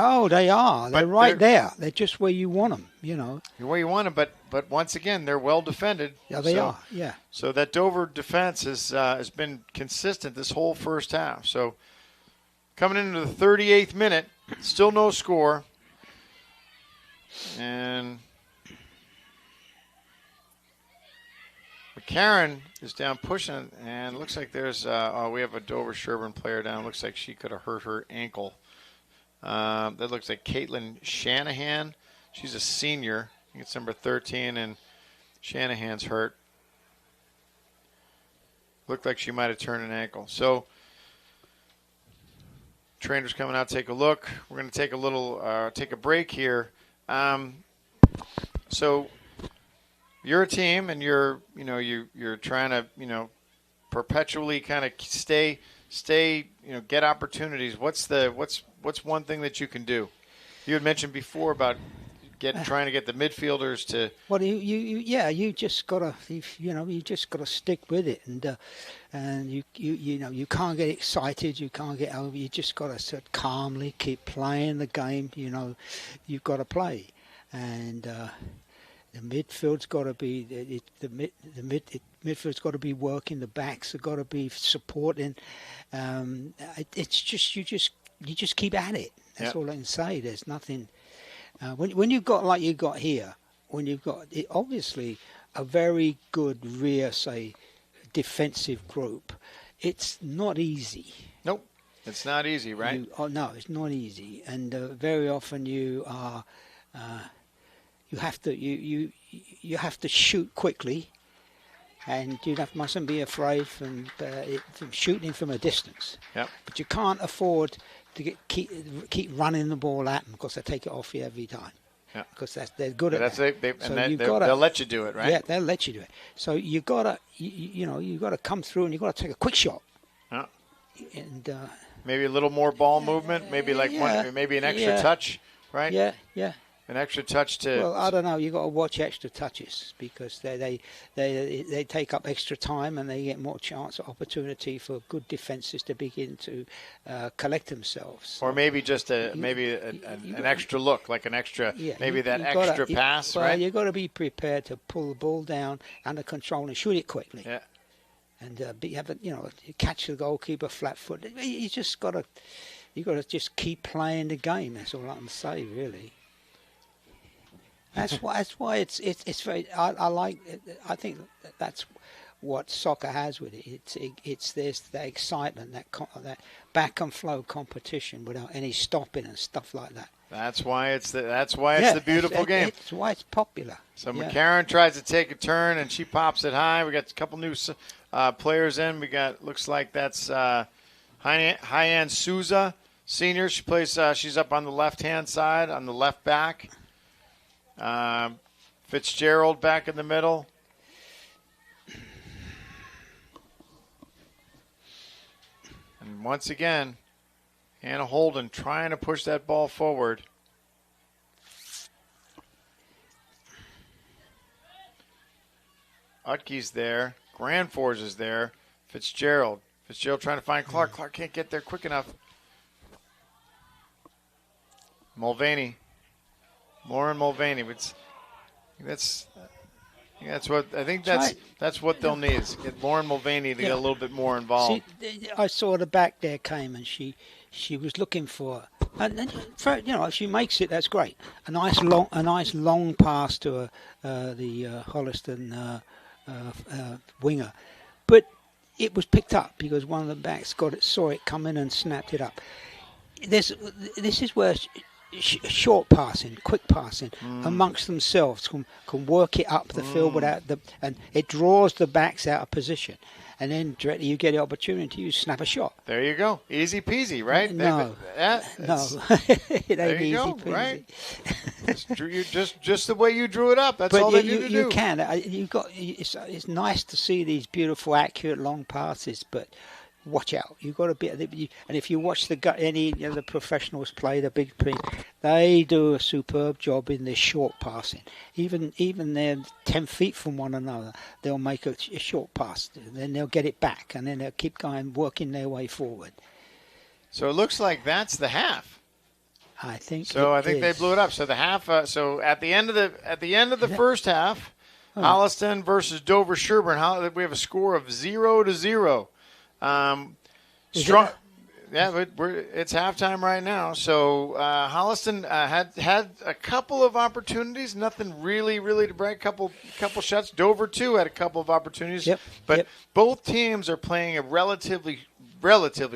are. They're right there. They're just where you want them. You know. Where you want them. But once again, they're well defended. Yeah, they are. Yeah. So that Dover defense has been consistent this whole first half. So coming into the 38th minute, still no score, and McCarron is down pushing, and it looks like there's we have a Dover-Sherborn player down. Looks like she could have hurt her ankle. That looks like Caitlin Shanahan. She's a senior. I think it's number 13, and Shanahan's hurt. Looked like she might have turned an ankle. So trainer's coming out to take a look. We're going to take a break here. So you're a team, and you're trying to perpetually kind of stay get opportunities. What's one thing that you can do? You had mentioned before about trying to get the midfielders to. Well, you just gotta stick with it, and you can't get excited, you can't get over. You just gotta sit calmly, keep playing the game. You've got to play, and the midfield's got to be midfield's got to be working. The backs have got to be supporting. It's just you just keep at it. That's all I can say. There's nothing. When you've got like you got here, when you've got obviously a very good rear, say, defensive group, it's not easy. Nope, it's not easy, right? No, it's not easy, and very often you are you have to shoot quickly, and you mustn't be afraid from shooting from a distance. Yep. But you can't afford to keep running the ball at them because they take it off you every time. Yeah. Because they're good at that. They'll let you do it, right? Yeah, they'll let you do it. So you gotta come through and you gotta take a quick shot. Yeah. And maybe a little more ball movement, maybe maybe an extra touch, right? Yeah. An extra touch to. Well, I don't know. You got to watch extra touches because they take up extra time and they get more chance, opportunity for good defenses to begin to collect themselves. Or maybe just an extra look, like an extra, extra pass, right? Well, you got to be prepared to pull the ball down under control and shoot it quickly. Yeah. And catch the goalkeeper flat-footed. You got to just keep playing the game. That's all I can say, really. That's why it's very. I think that's what soccer has with it. It's the excitement, that back and flow competition without any stopping and stuff like that. That's why it's the beautiful game. It's why it's popular. So McCarron tries to take a turn and she pops it high. We got a couple new players in. We got looks like that's Hyann Souza, senior. She plays. She's up on the left hand side on the left back. Fitzgerald back in the middle. And once again, Hannah Holden trying to push that ball forward. Utke's there. Granfors is there. Fitzgerald trying to find Clark. Clark can't get there quick enough. Lauren Mulvaney. That's That's what I think. Try- That's what they'll need is get Lauren Mulvaney to get a little bit more involved. See, I saw the back there came, and she was looking for, and if she makes it, that's great. A nice long pass to the Holliston winger, but it was picked up because one of the backs saw it coming and snapped it up. This is where short passing, quick passing amongst themselves can work it up the field without and it draws the backs out of position, and then directly you get the opportunity you snap a shot. There you go, easy peasy, right? No, it ain't easy peasy. Right? just the way you drew it up. That's all they need to do. You can. It's nice to see these beautiful, accurate long passes, but watch out. You've got to be, and if you watch any of the professionals play the big team, they do a superb job in their short passing. Even they're 10 feet from one another, they'll make a short pass, then they'll get it back, and then they'll keep going, working their way forward. So it looks like that's the half. I think. So I think they blew it up. So the half. So at the end of the first half, Holliston versus Dover-Sherborn. We have a score of 0-0. Strong. Yeah, it's halftime right now. So Holliston had a couple of opportunities, nothing really to brag. Couple shots. Dover too had a couple of opportunities, but both teams are playing a relatively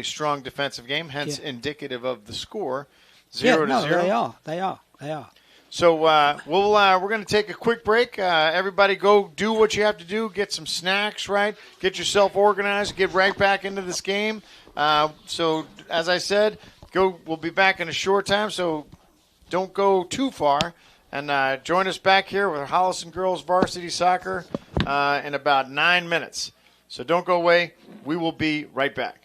strong defensive game, hence indicative of the score, 0-0. They are. So we're going to take a quick break. Everybody go do what you have to do. Get some snacks, right? Get yourself organized. Get right back into this game. So as I said, we'll be back in a short time, so don't go too far. And join us back here with Holliston Girls Varsity Soccer in about 9 minutes. So don't go away. We will be right back.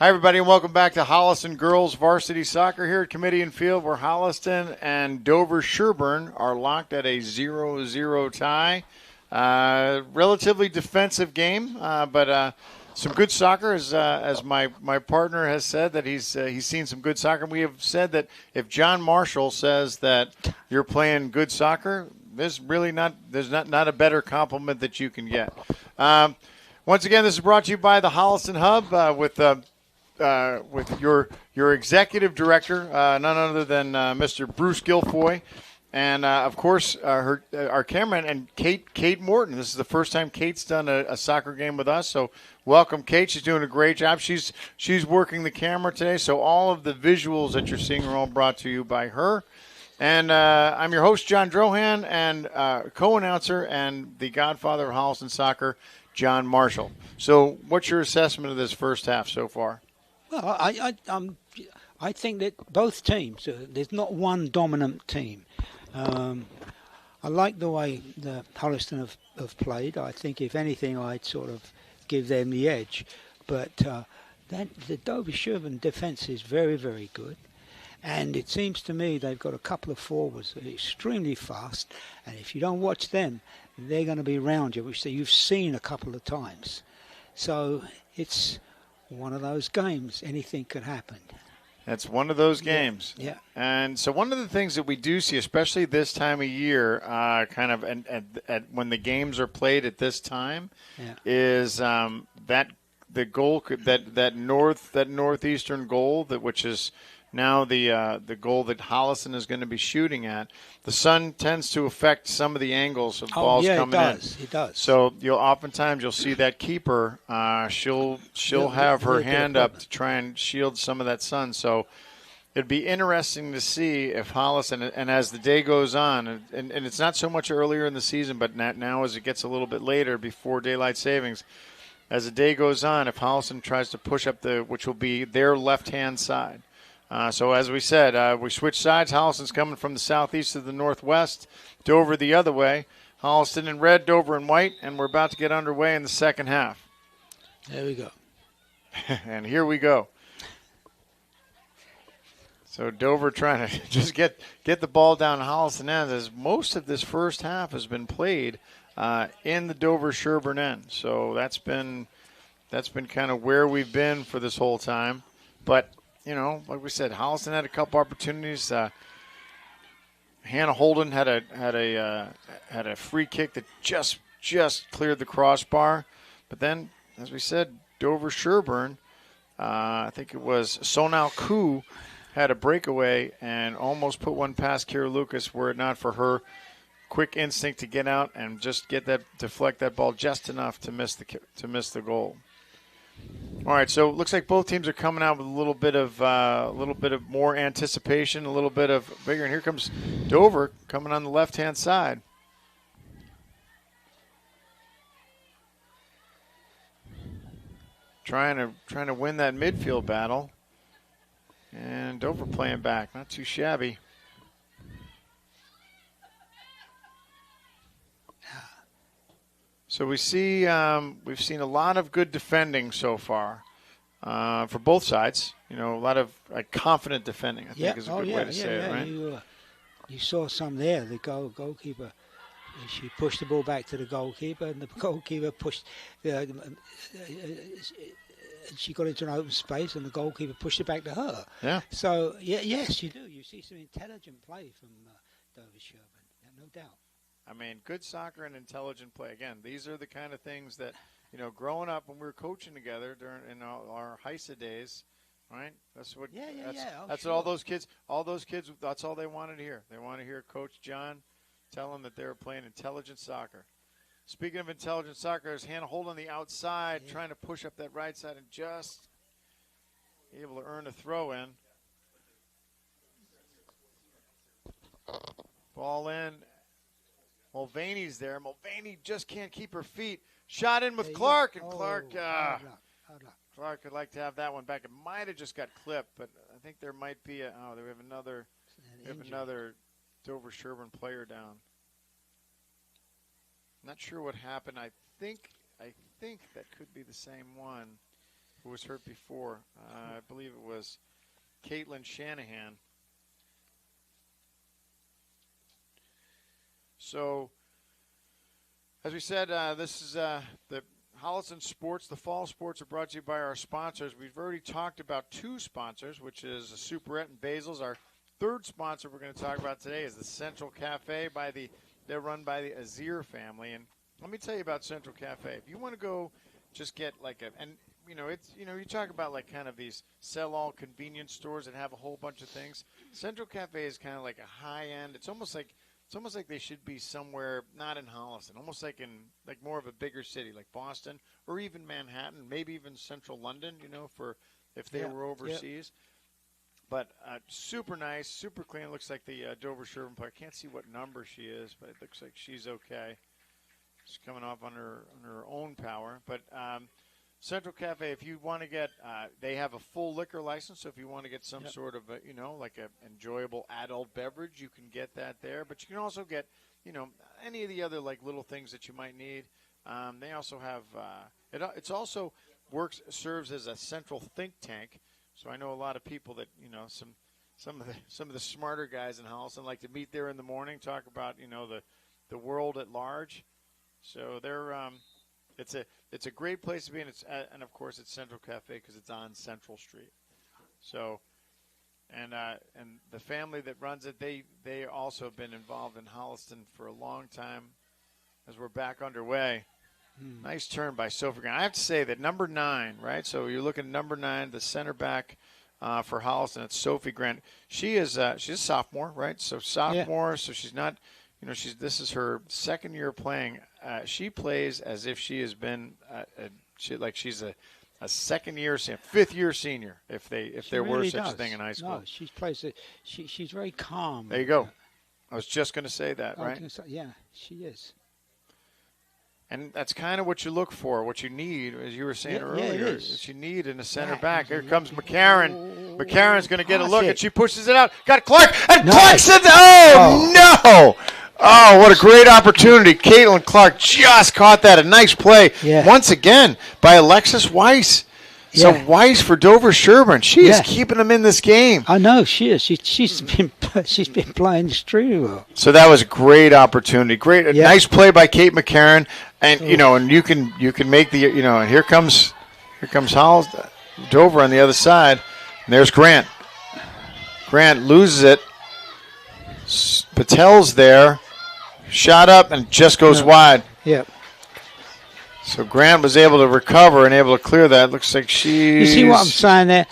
Hi, everybody, and welcome back to Holliston Girls Varsity Soccer here at Kamitian Field, where Holliston and Dover-Sherborn are locked at a 0-0 tie. Relatively defensive game, but some good soccer, as my partner has said that he's seen some good soccer. We have said that if John Marshall says that you're playing good soccer, there's not a better compliment that you can get. Once again, this is brought to you by the Holliston Hub with your executive director, none other than Mr. Bruce Guilfoy, and of course our cameraman and Kate Morton. This is the first time Kate's done a soccer game with us, so welcome, Kate. She's doing a great job. She's working the camera today, so all of the visuals that you're seeing are all brought to you by her. And I'm your host, John Drohan, and co-announcer and the godfather of Holliston soccer, John Marshall. So what's your assessment of this first half so far? Well, I think that both teams, there's not one dominant team. I like the way the Holliston have played. I think, if anything, I'd sort of give them the edge. But the Dover-Sherborn defence is very, very good. And it seems to me they've got a couple of forwards that are extremely fast. And if you don't watch them, they're going to be around you, which you've seen a couple of times. So it's one of those games. Anything could happen. That's one of those games. Yeah. And so one of the things that we do see, especially this time of year, kind of when the games are played at this time, is that the goal that northeastern goal which is now the goal that Holliston is going to be shooting at. The sun tends to affect some of the angles of balls coming in. It does. So oftentimes you'll see that keeper. She'll have her hand up to try and shield some of that sun. So it'd be interesting to see if Holliston, and as the day goes on, and it's not so much earlier in the season, but now as it gets a little bit later before daylight savings, as the day goes on, if Holliston tries to push up which will be their left-hand side. So as we said, we switched sides. Holliston's coming from the southeast to the northwest, Dover the other way. Holliston in red, Dover in white, and we're about to get underway in the second half. There we go. And here we go. So Dover trying to just get the ball down Holliston end, as most of this first half has been played in the Dover-Sherborn end. So that's been kind of where we've been for this whole time. But like we said, Holliston had a couple opportunities. Hannah Holden had a free kick that just cleared the crossbar. But then, as we said, Dover-Sherborn, I think it was Sonal Koo, had a breakaway and almost put one past Kira Lucas, were it not for her quick instinct to get out and just deflect that ball just enough to miss the goal. All right, so it looks like both teams are coming out with a little bit of more anticipation, a little bit of bigger. And here comes Dover coming on the left-hand side. Trying to win that midfield battle. And Dover playing back, not too shabby. So we've seen a lot of good defending so far for both sides. A lot of confident defending, I think is a good way to say it, right? You saw some there. The goalkeeper, she pushed the ball back to the goalkeeper, and the goalkeeper pushed. She got into an open space, and the goalkeeper pushed it back to her. Yeah. So yes, you do. You see some intelligent play from Dover-Sherborn, no doubt. I mean, good soccer and intelligent play. Again, these are the kind of things that, growing up when we were coaching together in our HISA days, right? That's what. That's what all those kids. That's all they wanted to hear. They want to hear Coach John tell them that they were playing intelligent soccer. Speaking of intelligent soccer, there's Hannah Holt on the outside, trying to push up that right side and just able to earn a throw in. Ball in. Mulvaney's there. Mulvaney just can't keep her feet. Shot in with Clark, and Clark would like to have that one back. It might have just got clipped, but I think there might be we have another Dover-Sherborn player down. Not sure what happened. I think that could be the same one. who was hurt before. I believe it was Caitlin Shanahan. So, as we said, this is the Holliston Sports. The fall sports are brought to you by our sponsors. We've already talked about two sponsors, which is Superette and Basil's. Our third sponsor we're going to talk about today is the Central Cafe. They're run by the Azir family. And let me tell you about Central Cafe. If you want to go just get you talk about like kind of these sell-all convenience stores that have a whole bunch of things. Central Cafe is kind of like a high-end. It's almost like they should be somewhere not in Holliston, almost like in like more of a bigger city like Boston or even Manhattan, maybe even central London, for if they were overseas. But super nice, super clean. It looks like the Dover-Sherborn player. I can't see what number she is, but it looks like she's okay. She's coming off on her own power. But Central Cafe, if you want to get, they have a full liquor license. So if you want to get some sort of, like an enjoyable adult beverage, you can get that there. But you can also get, any of the other like little things that you might need. They also have, it's also serves as a central think tank. So I know a lot of people that, some of the smarter guys in Holliston like to meet there in the morning, talk about, the world at large. So they're, it's a great place to be, and of course it's Central Cafe because it's on Central Street. So, and the family that runs it, they also have been involved in Holliston for a long time. As we're back underway, nice turn by Sophie Grant. I have to say that number 9, right? So you're looking at number 9, the center back for Holliston. It's Sophie Grant. She's a sophomore, right? So sophomore. Yeah. So she's not. This is her second year playing. She plays as if she has been she's a second year, 5th year senior. If there were such a thing in high school. No, she plays. She's very calm. There you go. I was just going to say that, right? Yeah, she is. And that's kind of what you look for, what you need, as you were saying earlier, that you need in a center back. Here comes McCarron. McCarron's going to get a look, and she pushes it out. Got Clark, and Clark said, no! Oh, what a great opportunity. Caitlin Clark just caught that. A nice play once again by Alexis Weiss. So Weiss for Dover-Sherborn. She is keeping them in this game. I know she is. She's been playing extremely well. So that was a great opportunity. Great, nice play by Kate McCarron, and and you can make the And here comes Dover on the other side. And there's Grant. Grant loses it. Patel's there, shot up and just goes wide. Yep. So Grant was able to recover and able to clear that. Looks like You see what I'm saying there?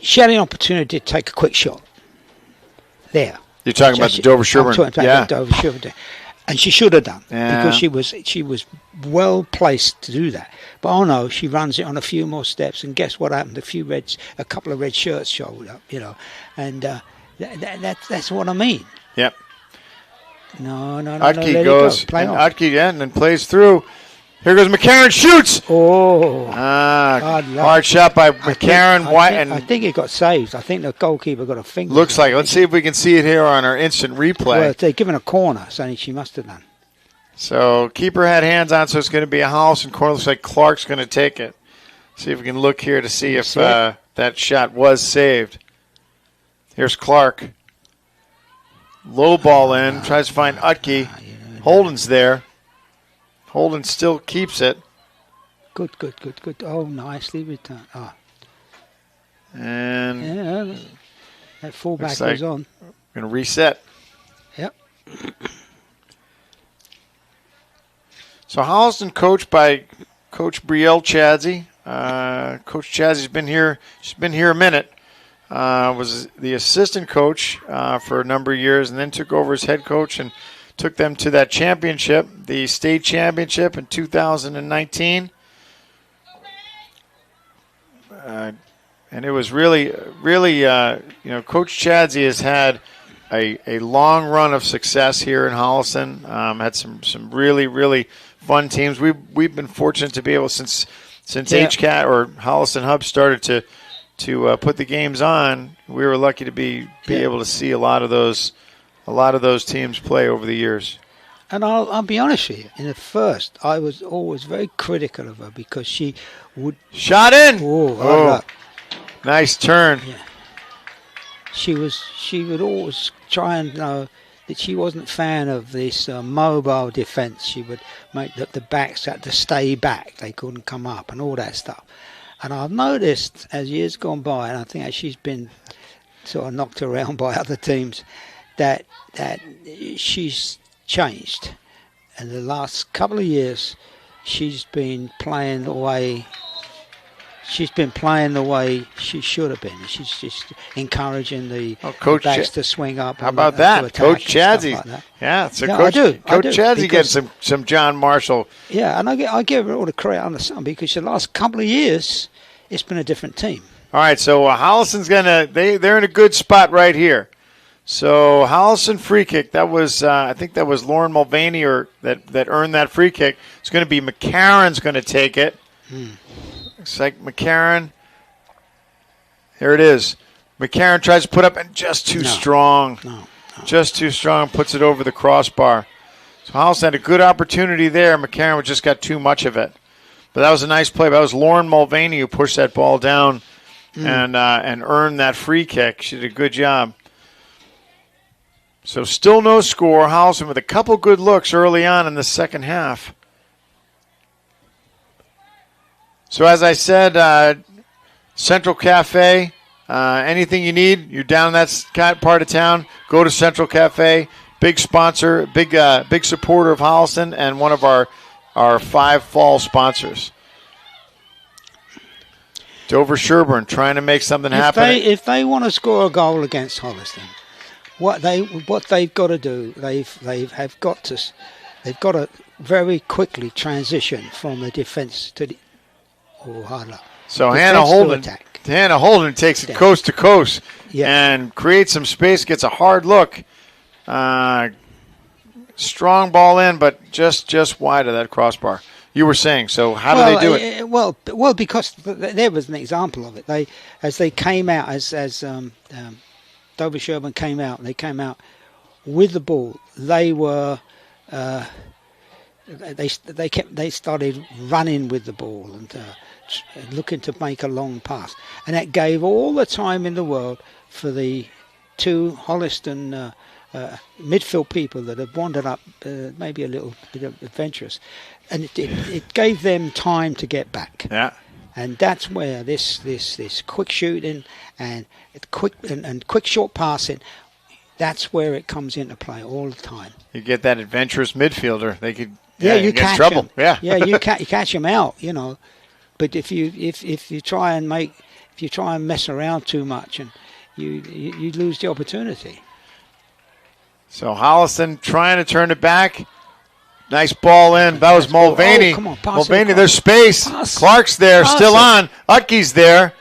She had an opportunity to take a quick shot. There. You're talking about the Dover-Sherborn. Dover-Sherborn. And she should have done because she was well placed to do that. But she runs it on a few more steps, and guess what happened? A couple of red shirts showed up, and that's what I mean. Yep. No. Utke goes, and Utke and then plays through. Here goes McCarron, shoots! Oh. Hard shot by McCarron. I think it got saved. I think the goalkeeper got a finger. Looks like it. Let's see if we can see it here on our instant replay. Well, they're given a corner, so she must have done. So keeper had hands on, so it's going to be a Holliston corner. Looks like Clark's going to take it. See if we can look here to see if that shot was saved. Here's Clark. Low ball in. Tries to find Utke. Holden's there. Holden still keeps it. Good. Oh, nicely returned. And that fullback goes on. We're going to reset. Yep. So Holliston coached by Coach Brielle Chadsey. Coach Chadsey's been here. She's been here a minute. Was the assistant coach for a number of years, and then took over as head coach and took them to that championship, the state championship in 2019. And it was really, Coach Chadsey has had a long run of success here in Holliston. Had some really, really fun teams. We've been fortunate to be able, since HCAT or Holliston Hub started to put the games on, we were lucky to be able to see a lot of those teams play over the years. And I'll be honest with you. In the first, I was always very critical of her because she would shot in. Oh. Nice turn. Yeah. She would always try and know that she wasn't a fan of this mobile defence. She would make the backs had to stay back; they couldn't come up, and all that stuff. And I've noticed as years gone by, and I think as she's been sort of knocked around by other teams, that she's changed. And the last couple of years, she's been playing the way she should have been. She's just encouraging the backs to swing up. How about that? Coach Chadsey. Like yeah, it's Coach Chadsey getting some John Marshall. Yeah, and I give her all the credit on the sun because the last couple of years, it's been a different team. All right, so Holliston's they're in a good spot right here. So Holliston free kick, that was I think that was Lauren Mulvaney that earned that free kick. It's going to be McCarron's going to take it. Looks like McCarron. There it is. McCarron tries to put up and just too strong. No. Just too strong, puts it over the crossbar. So Holliston had a good opportunity there. McCarron just got too much of it. But that was a nice play. That was Lauren Mulvaney who pushed that ball down and earned that free kick. She did a good job. So still no score. Holliston with a couple good looks early on in the second half. So as I said, Central Cafe, anything you need, you're down in that part of town, go to Central Cafe. Big sponsor, big supporter of Holliston, and one of our 5 fall sponsors. Dover-Sherborn trying to make something happen. If they want to score a goal against Holliston, what they've got to do, they've got to very quickly transition from the defence to the So Hannah Holden takes it coast to coast and creates some space, gets a hard look. Strong ball in, but just wide of that crossbar. You were saying, so how do they do it? Well, because there was an example of it. As they came out, as Dover-Sherborn came out, they came out with the ball. They were they started running with the ball and looking to make a long pass, and that gave all the time in the world for the 2 Holliston midfield people that have wandered up, maybe a little bit adventurous, and it gave them time to get back. Yeah. And that's where this quick shooting and quick short passing, that's where it comes into play all the time. You get that adventurous midfielder, they could you get in trouble. Them. Yeah, you catch them out, you know. But if you try and mess around too much, and you lose the opportunity. So Holliston trying to turn it back. Nice ball in. That was Mulvaney. Oh, come on, Mulvaney, there's space. Clark's there, still on. Utke's there.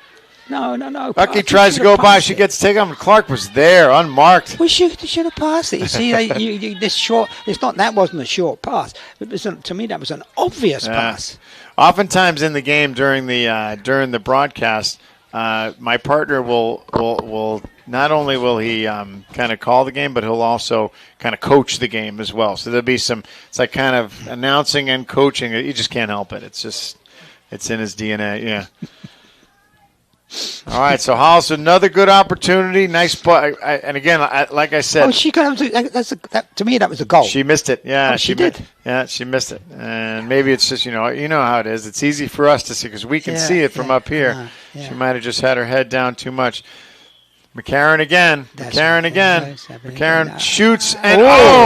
No. Utke tries to go by. She gets taken up. Clark was there, unmarked. We should have passed it. You see, this short. It's not. That wasn't a short pass. To me, that was an obvious pass. Oftentimes in the game during the broadcast, my partner will not only will he kind of call the game, but he'll also kind of coach the game as well. So there'll be it's like kind of announcing and coaching. You just can't help it. It's in his DNA. Yeah. All right, so Hollis, another good opportunity. Nice ball. And again, like I said. Oh, she could have. To me, that was a goal. She missed it. Yeah, she did. She missed it. And maybe it's just, you know how it is. It's easy for us to see because we can see it from up here. She might have just had her head down too much. McCarron again. McCarron shoots and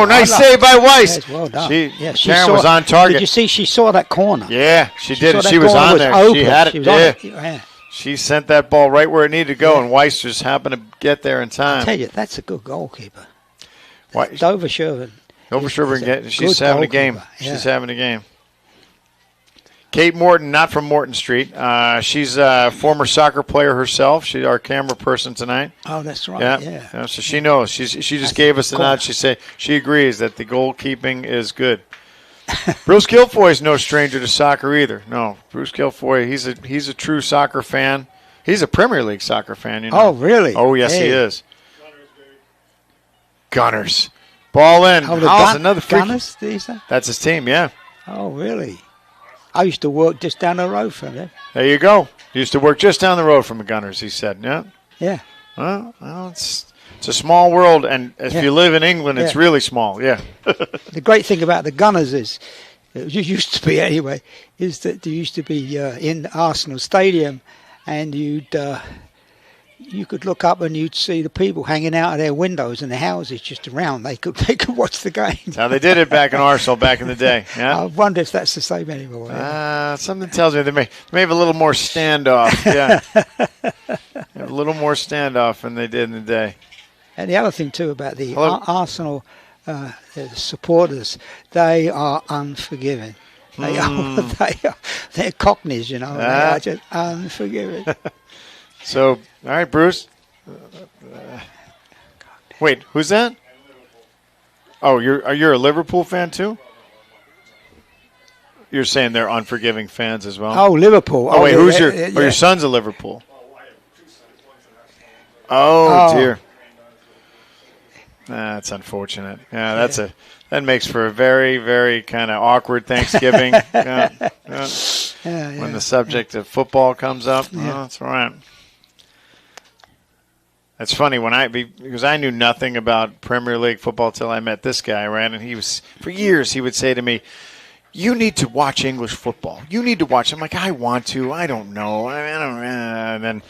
nice save by Weiss. Yes, well done. McCarron was on target. Did you see? She saw that corner. Yeah, she did. She was on there. Open. She had it. Yeah. She sent that ball right where it needed to go, and Weiss just happened to get there in time. I tell you, that's a good goalkeeper. Dover-Sherborn. She's having a game. Yeah. She's having a game. Kate Morton, not from Morton Street. She's a former soccer player herself. She's our camera person tonight. Oh, that's right. Yeah. So she knows. She just gave us the nod. She agrees that the goalkeeping is good. Bruce Guilfoy is no stranger to soccer either. No, Bruce Guilfoy, he's a true soccer fan. He's a Premier League soccer fan. You know? Oh, really? Oh, yes, he is. Gunners. Ball in. Oh, the Holliston, another free. Gunners, did you say? That's his team, yeah. Oh, really? I used to work just down the road from them. There you go. Used to work just down the road from the Gunners, he said. Yeah. Yeah. Well, it's a small world, and if you live in England, it's really small, yeah. The great thing about the Gunners is, it used to be anyway, is that there used to be in Arsenal Stadium, and you could look up and you'd see the people hanging out of their windows in the houses just around. They could watch the games. Now they did it back in Arsenal back in the day. Yeah. I wonder if that's the same anymore. Something tells me they may have a little more standoff. Yeah, a little more standoff than they did in the day. And the other thing too about the Arsenal supporters, they are unforgiving. They're cockneys, you know. They are just unforgiving. So, all right, Bruce. Wait, who's that? Oh, you're a Liverpool fan too? You're saying they're unforgiving fans as well? Oh, Liverpool. Oh, wait, who's your son's a Liverpool? Oh, dear. That's unfortunate. Yeah, that makes for a very, very kind of awkward Thanksgiving. When the subject of football comes up. Yeah. Oh, that's all right. It's funny because I knew nothing about Premier League football till I met this guy, right? And for years he would say to me, "You need to watch English football. You need to watch." I'm like, "I want to. I don't know. I don't." And then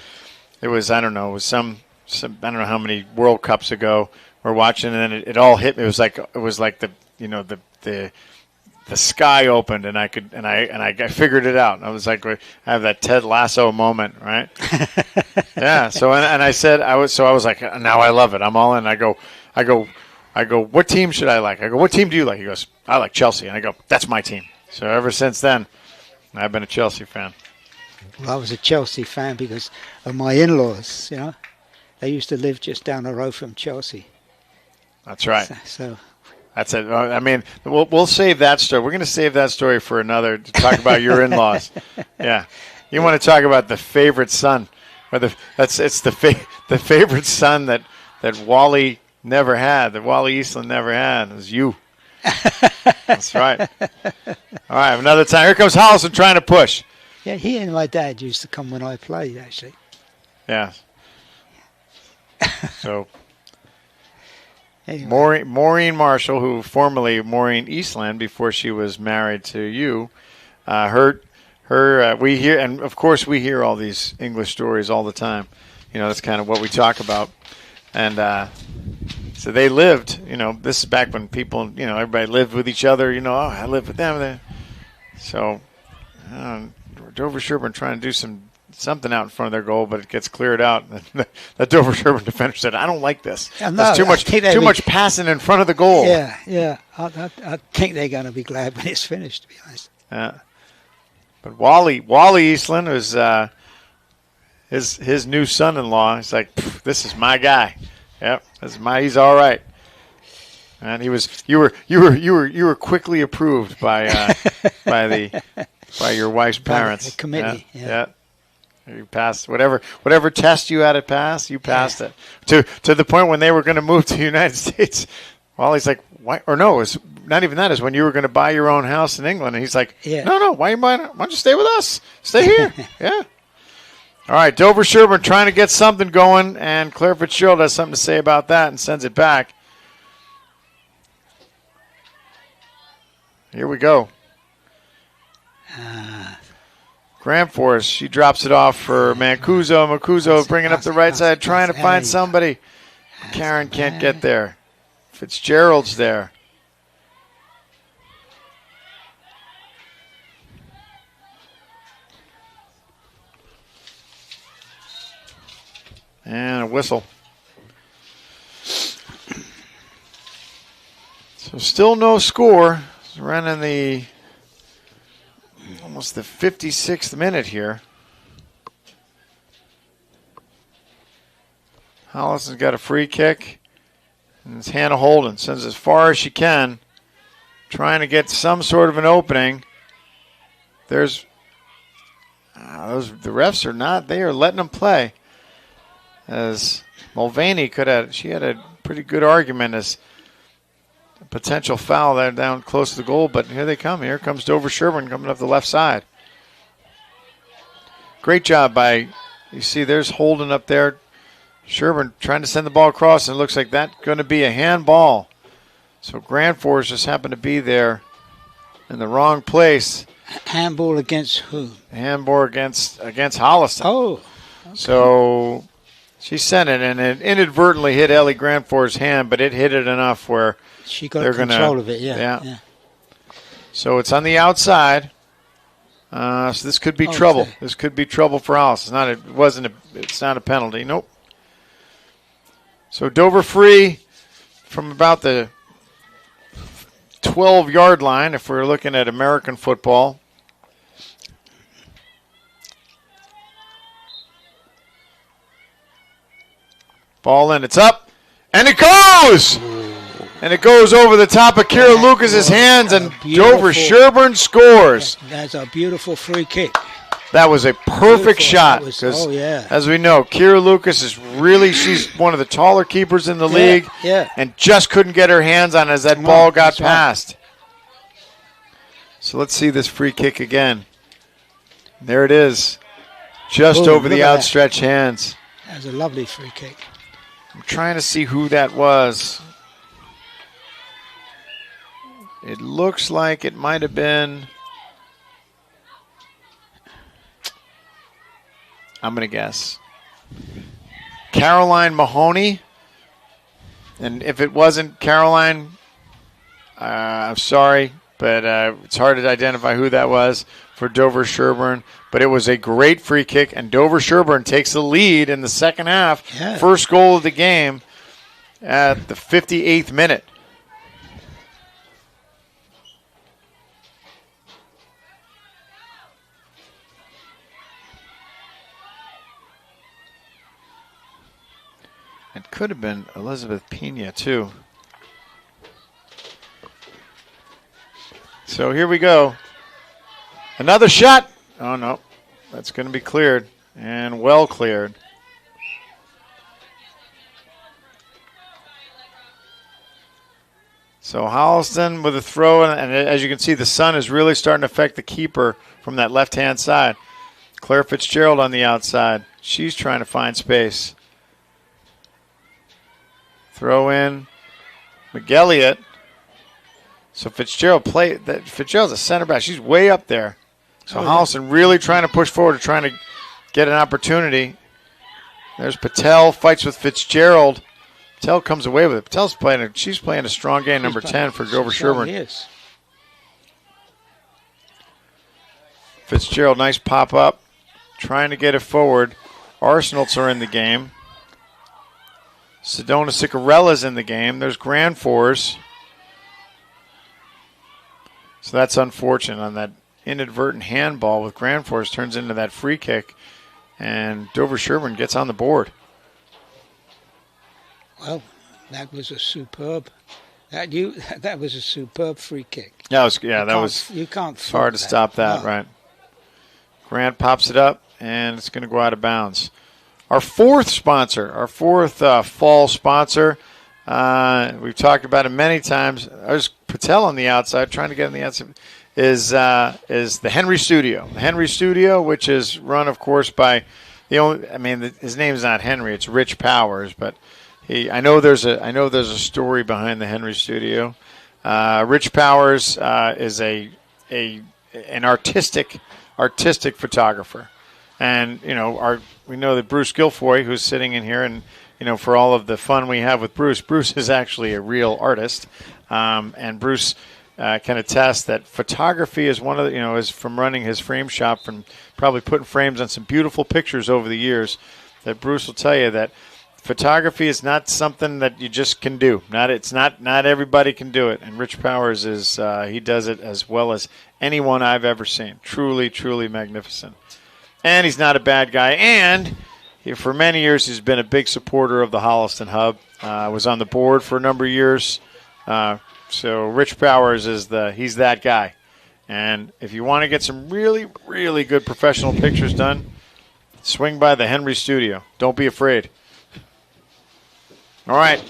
it was some I don't know how many World Cups ago we're watching, and then it all hit me. It was like the sky opened, and I figured it out. I was like, I have that Ted Lasso moment, right? Yeah. So and I said I was like, now I love it. I'm all in. I go, what team should I like? I go, what team do you like? He goes, I like Chelsea. And I go, that's my team. So ever since then, I've been a Chelsea fan. Well, I was a Chelsea fan because of my in-laws. You know, they used to live just down the road from Chelsea. That's right. So that's it. I mean, we'll save that story. We're going to save that story for another to talk about your in-laws. Yeah, you want to talk about the favorite son, or it's the favorite son that Wally never had, that Wally Eastland never had. It was you. That's right. All right, another time. Here comes Holliston trying to push. Yeah, he and my dad used to come when I played, actually. Yeah. So. Anyway. Maureen Marshall, who formerly Maureen Eastland before she was married to you, we hear, and of course we hear all these English stories all the time. You know, that's kind of what we talk about. And so they lived, you know, this is back when people, you know, everybody lived with each other, you know, I live with them. So Dover-Sherborn trying to do something out in front of their goal, but it gets cleared out. That Dover-Sherborn defender said, "I don't like this. There's too much passing in front of the goal." Yeah. I think they're going to be glad when it's finished, to be honest. Yeah. But Wally Eastland was his new son-in-law. He's like, "This is my guy. Yep, he's all right." And you were quickly approved by your wife's parents. The committee. Yeah. You passed whatever test you had to pass. You passed it to the point when they were going to move to the United States. Wally's like, why? Or no, it's not even that. Is when you were going to buy your own house in England, and he's like, no, why are you buying? Why don't you stay with us? Stay here. Yeah. All right, Dover-Sherborn trying to get something going, and Claire Fitzgerald has something to say about that and sends it back. Here we go. Graham Force, she drops it off for Mancuso. Mancuso bringing up the right side, trying to find somebody. Karen can't get there. Fitzgerald's there. And a whistle. So still no score. Running almost the 56th minute here. Holliston's got a free kick. And it's Hannah Holden. Sends as far as she can. Trying to get some sort of an opening. The refs are not. They are letting them play. As Mulvaney had a pretty good argument as potential foul there down close to the goal, but here they come. Here comes Dover-Sherborn coming up the left side. Great job by, you see there's Holden up there. Sherborn trying to send the ball across, and it looks like that's going to be a handball. So Grand Force just happened to be there in the wrong place. Handball against who? Handball against Holliston. Oh. Okay. So she sent it, and it inadvertently hit Ellie Grandforth's hand, but it hit it enough where she got control of it. Yeah. So it's on the outside. So this could be trouble. Okay. This could be trouble for Holliston. It's not a penalty. Nope. So Dover free from about the 12-yard line if we're looking at American football. Ball in, it's up, and it goes! And it goes over the top of Kira Lucas's hands, and Dover-Sherborn scores. That's a beautiful free kick. That was a perfect shot. Because, as we know, Kira Lucas is she's one of the taller keepers in the league, and just couldn't get her hands on it as that ball got passed. So let's see this free kick again. There it is, just over the outstretched hands. That was a lovely free kick. I'm trying to see who that was. It looks like it might have been, I'm going to guess, Caroline Mahoney. And if it wasn't Caroline, I'm sorry, but it's hard to identify who that was for Dover-Sherborn. But it was a great free kick, and Dover-Sherborn takes the lead in the second half. Yeah. First goal of the game at the 58th minute. It could have been Elizabeth Pena, too. So here we go. Another shot. Oh, no. That's going to be cleared, and well cleared. So Holliston with a throw, and as you can see, the sun is really starting to affect the keeper from that left-hand side. Claire Fitzgerald on the outside. She's trying to find space. Throw in McElliott. So Fitzgerald's a center back. She's way up there. So Holliston really trying to push forward, trying to get an opportunity. There's Patel, fights with Fitzgerald. Patel comes away with it. She's playing a strong game, number 10 for Dover-Sherborn. Yes. Fitzgerald, nice pop up, trying to get it forward. Arsenals are in the game. Sedona Cicarella's in the game. There's Grand Force. So that's unfortunate on that inadvertent handball with Grand Force turns into that free kick, and Dover-Sherborn gets on the board. Well, that was a superb. That was a superb free kick. You can't. It's hard to stop that, right? Grant pops it up, and it's going to go out of bounds. Our fourth fall sponsor. We've talked about it many times. There's Patel on the outside, trying to get on the outside. Is the Henry Studio. The Henry Studio, which is run, of course, by his name is not Henry. It's Rich Powers, but I know there's a story behind the Henry Studio. Rich Powers is an artistic photographer, and we know that Bruce Guilfoy, who's sitting in here, and for all of the fun we have with Bruce is actually a real artist, and Bruce can attest that photography is one of the, is from running his frame shop, from probably putting frames on some beautiful pictures over the years, that Bruce will tell you that photography is not something that you just can do. Not everybody can do it. And Rich Powers he does it as well as anyone I've ever seen. Truly, truly magnificent. And he's not a bad guy. And for many years, he's been a big supporter of the Holliston Hub. Was on the board for a number of years. So Rich Powers he's that guy. And if you want to get some really, really good professional pictures done, swing by the Henry Studio. Don't be afraid. All right.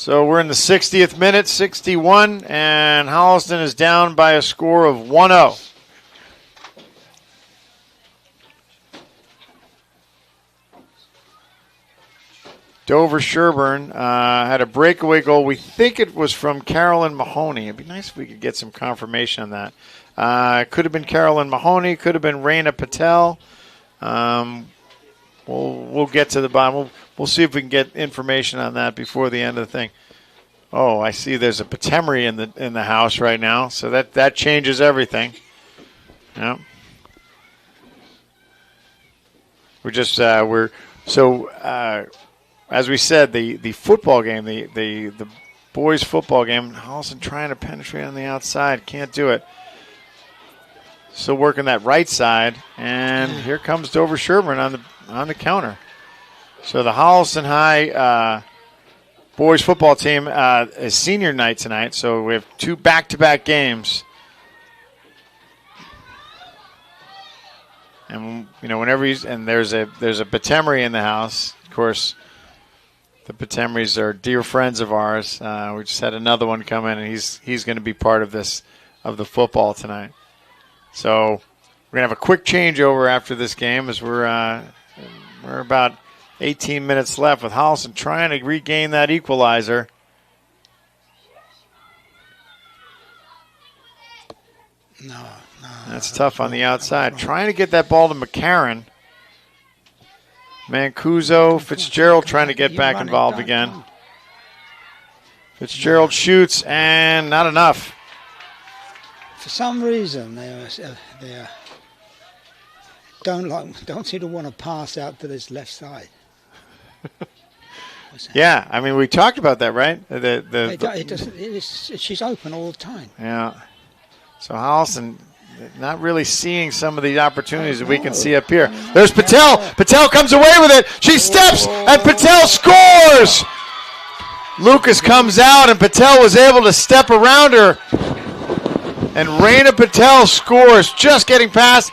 So we're in the 60th minute, 61, and Holliston is down by a score of 1-0. Dover-Sherborn had a breakaway goal. We think it was from Carolyn Mahoney. It'd be nice if we could get some confirmation on that. It could have been Carolyn Mahoney. Could have been Raina Patel. We'll get to the bottom. We'll see if we can get information on that before the end of the thing. Oh, I see. There's a Patemry in the house right now, so that changes everything. Yeah. As we said, the football game, the boys' football game, Holliston trying to penetrate on the outside. Can't do it. Still working that right side, and here comes Dover-Sherborn on the counter. So the Holliston High boys' football team is senior night tonight, so we have 2 back-to-back games. And, whenever there's a Patemry in the house, of course. The Patemrys are dear friends of ours. We just had another one come in, and he's going to be part of the football tonight. So we're going to have a quick changeover after this game as we're about 18 minutes left with Holliston trying to regain that equalizer. No. That's tough on the outside. Trying to get that ball to McCarron. Mancuso, Fitzgerald trying to get back involved again. Fitzgerald shoots, and not enough. For some reason, they don't seem to want to pass out to this left side. Yeah, I mean, we talked about that, right? She's open all the time. Yeah. So Holliston not really seeing some of the opportunities that we can see up here. There's Patel. Patel comes away with it. She steps, and Patel scores. Lucas comes out, and Patel was able to step around her. And Raina Patel scores, just getting past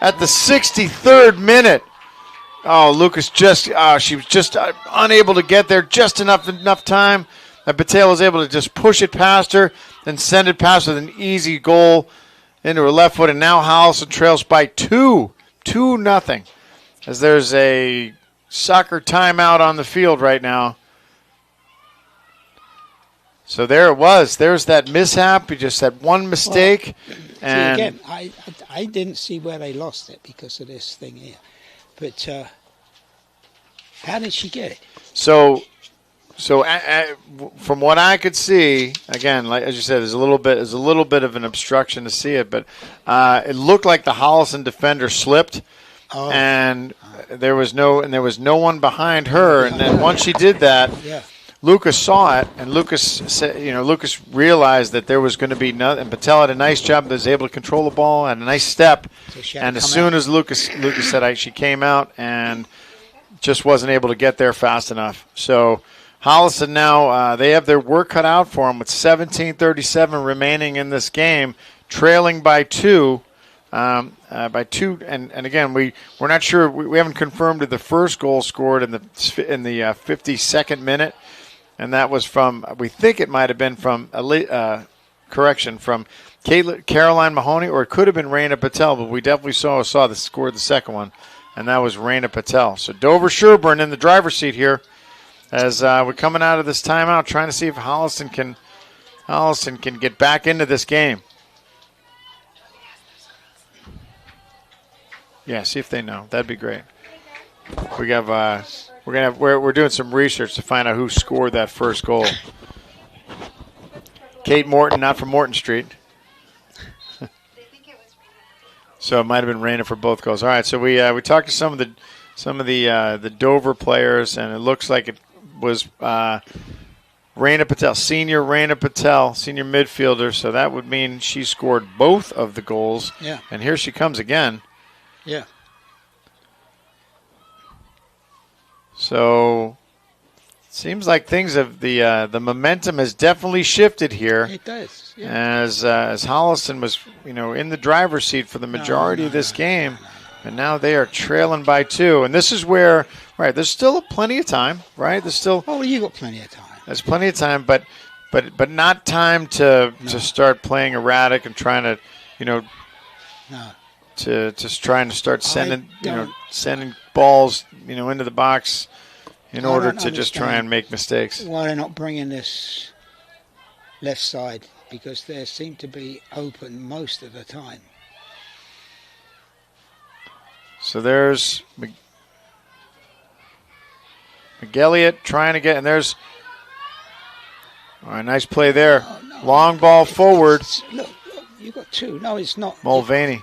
at the 63rd minute. Oh, Lucas she was just unable to get there, just enough time that Patel was able to just push it past her and send it past with an easy goal into her left foot, and now Holliston trails by 2-0, as there's a soccer timeout on the field right now. So there it was. There's that mishap. Just that one mistake. And again, I didn't see where they lost it because of this thing here. But how did she get it? So from what I could see, again, like as you said, there's a little bit of an obstruction to see it, but it looked like the Holliston defender slipped, and there was no one behind her. And then once she did that, Lucas saw it, and Lucas realized that there was going to be nothing. And Patel had a nice job; was able to control the ball, had a nice step, and as soon as Lucas said she came out and just wasn't able to get there fast enough. So Holliston now, they have their work cut out for them with 17:37 remaining in this game, trailing by 2. And again, we're not sure. We haven't confirmed the first goal scored in the 52nd minute, and that was from, we think it might have been from from Caroline Mahoney, or it could have been Raina Patel, but we definitely saw the scored the second one, and that was Raina Patel. So Dover-Sherborn in the driver's seat here. As we're coming out of this timeout, trying to see if Holliston can get back into this game. Yeah, see if they know. That'd be great. We're doing some research to find out who scored that first goal. Kate Morton, not from Morton Street. So it might have been Raina for both goals. All right, so we talked to some of the Dover players, and it looks like it was Raina Patel, senior midfielder. So that would mean she scored both of the goals. Yeah. And here she comes again. Yeah. So seems like things have the momentum has definitely shifted here. It does. Yeah. As Holliston was in the driver's seat for the majority of this game. And now they are trailing by 2. And this is where, there's still plenty of time, right? There's still. Oh, you got plenty of time. There's plenty of time, but not time to start playing erratic and trying to, No. to just trying to start sending sending balls into the box in order to just try and make mistakes. Why they're not bringing this left side, because they seem to be open most of the time. So there's McElliott trying to get, and there's nice play there. No. Long ball forward. Look, you got two. No, it's not. Mulvaney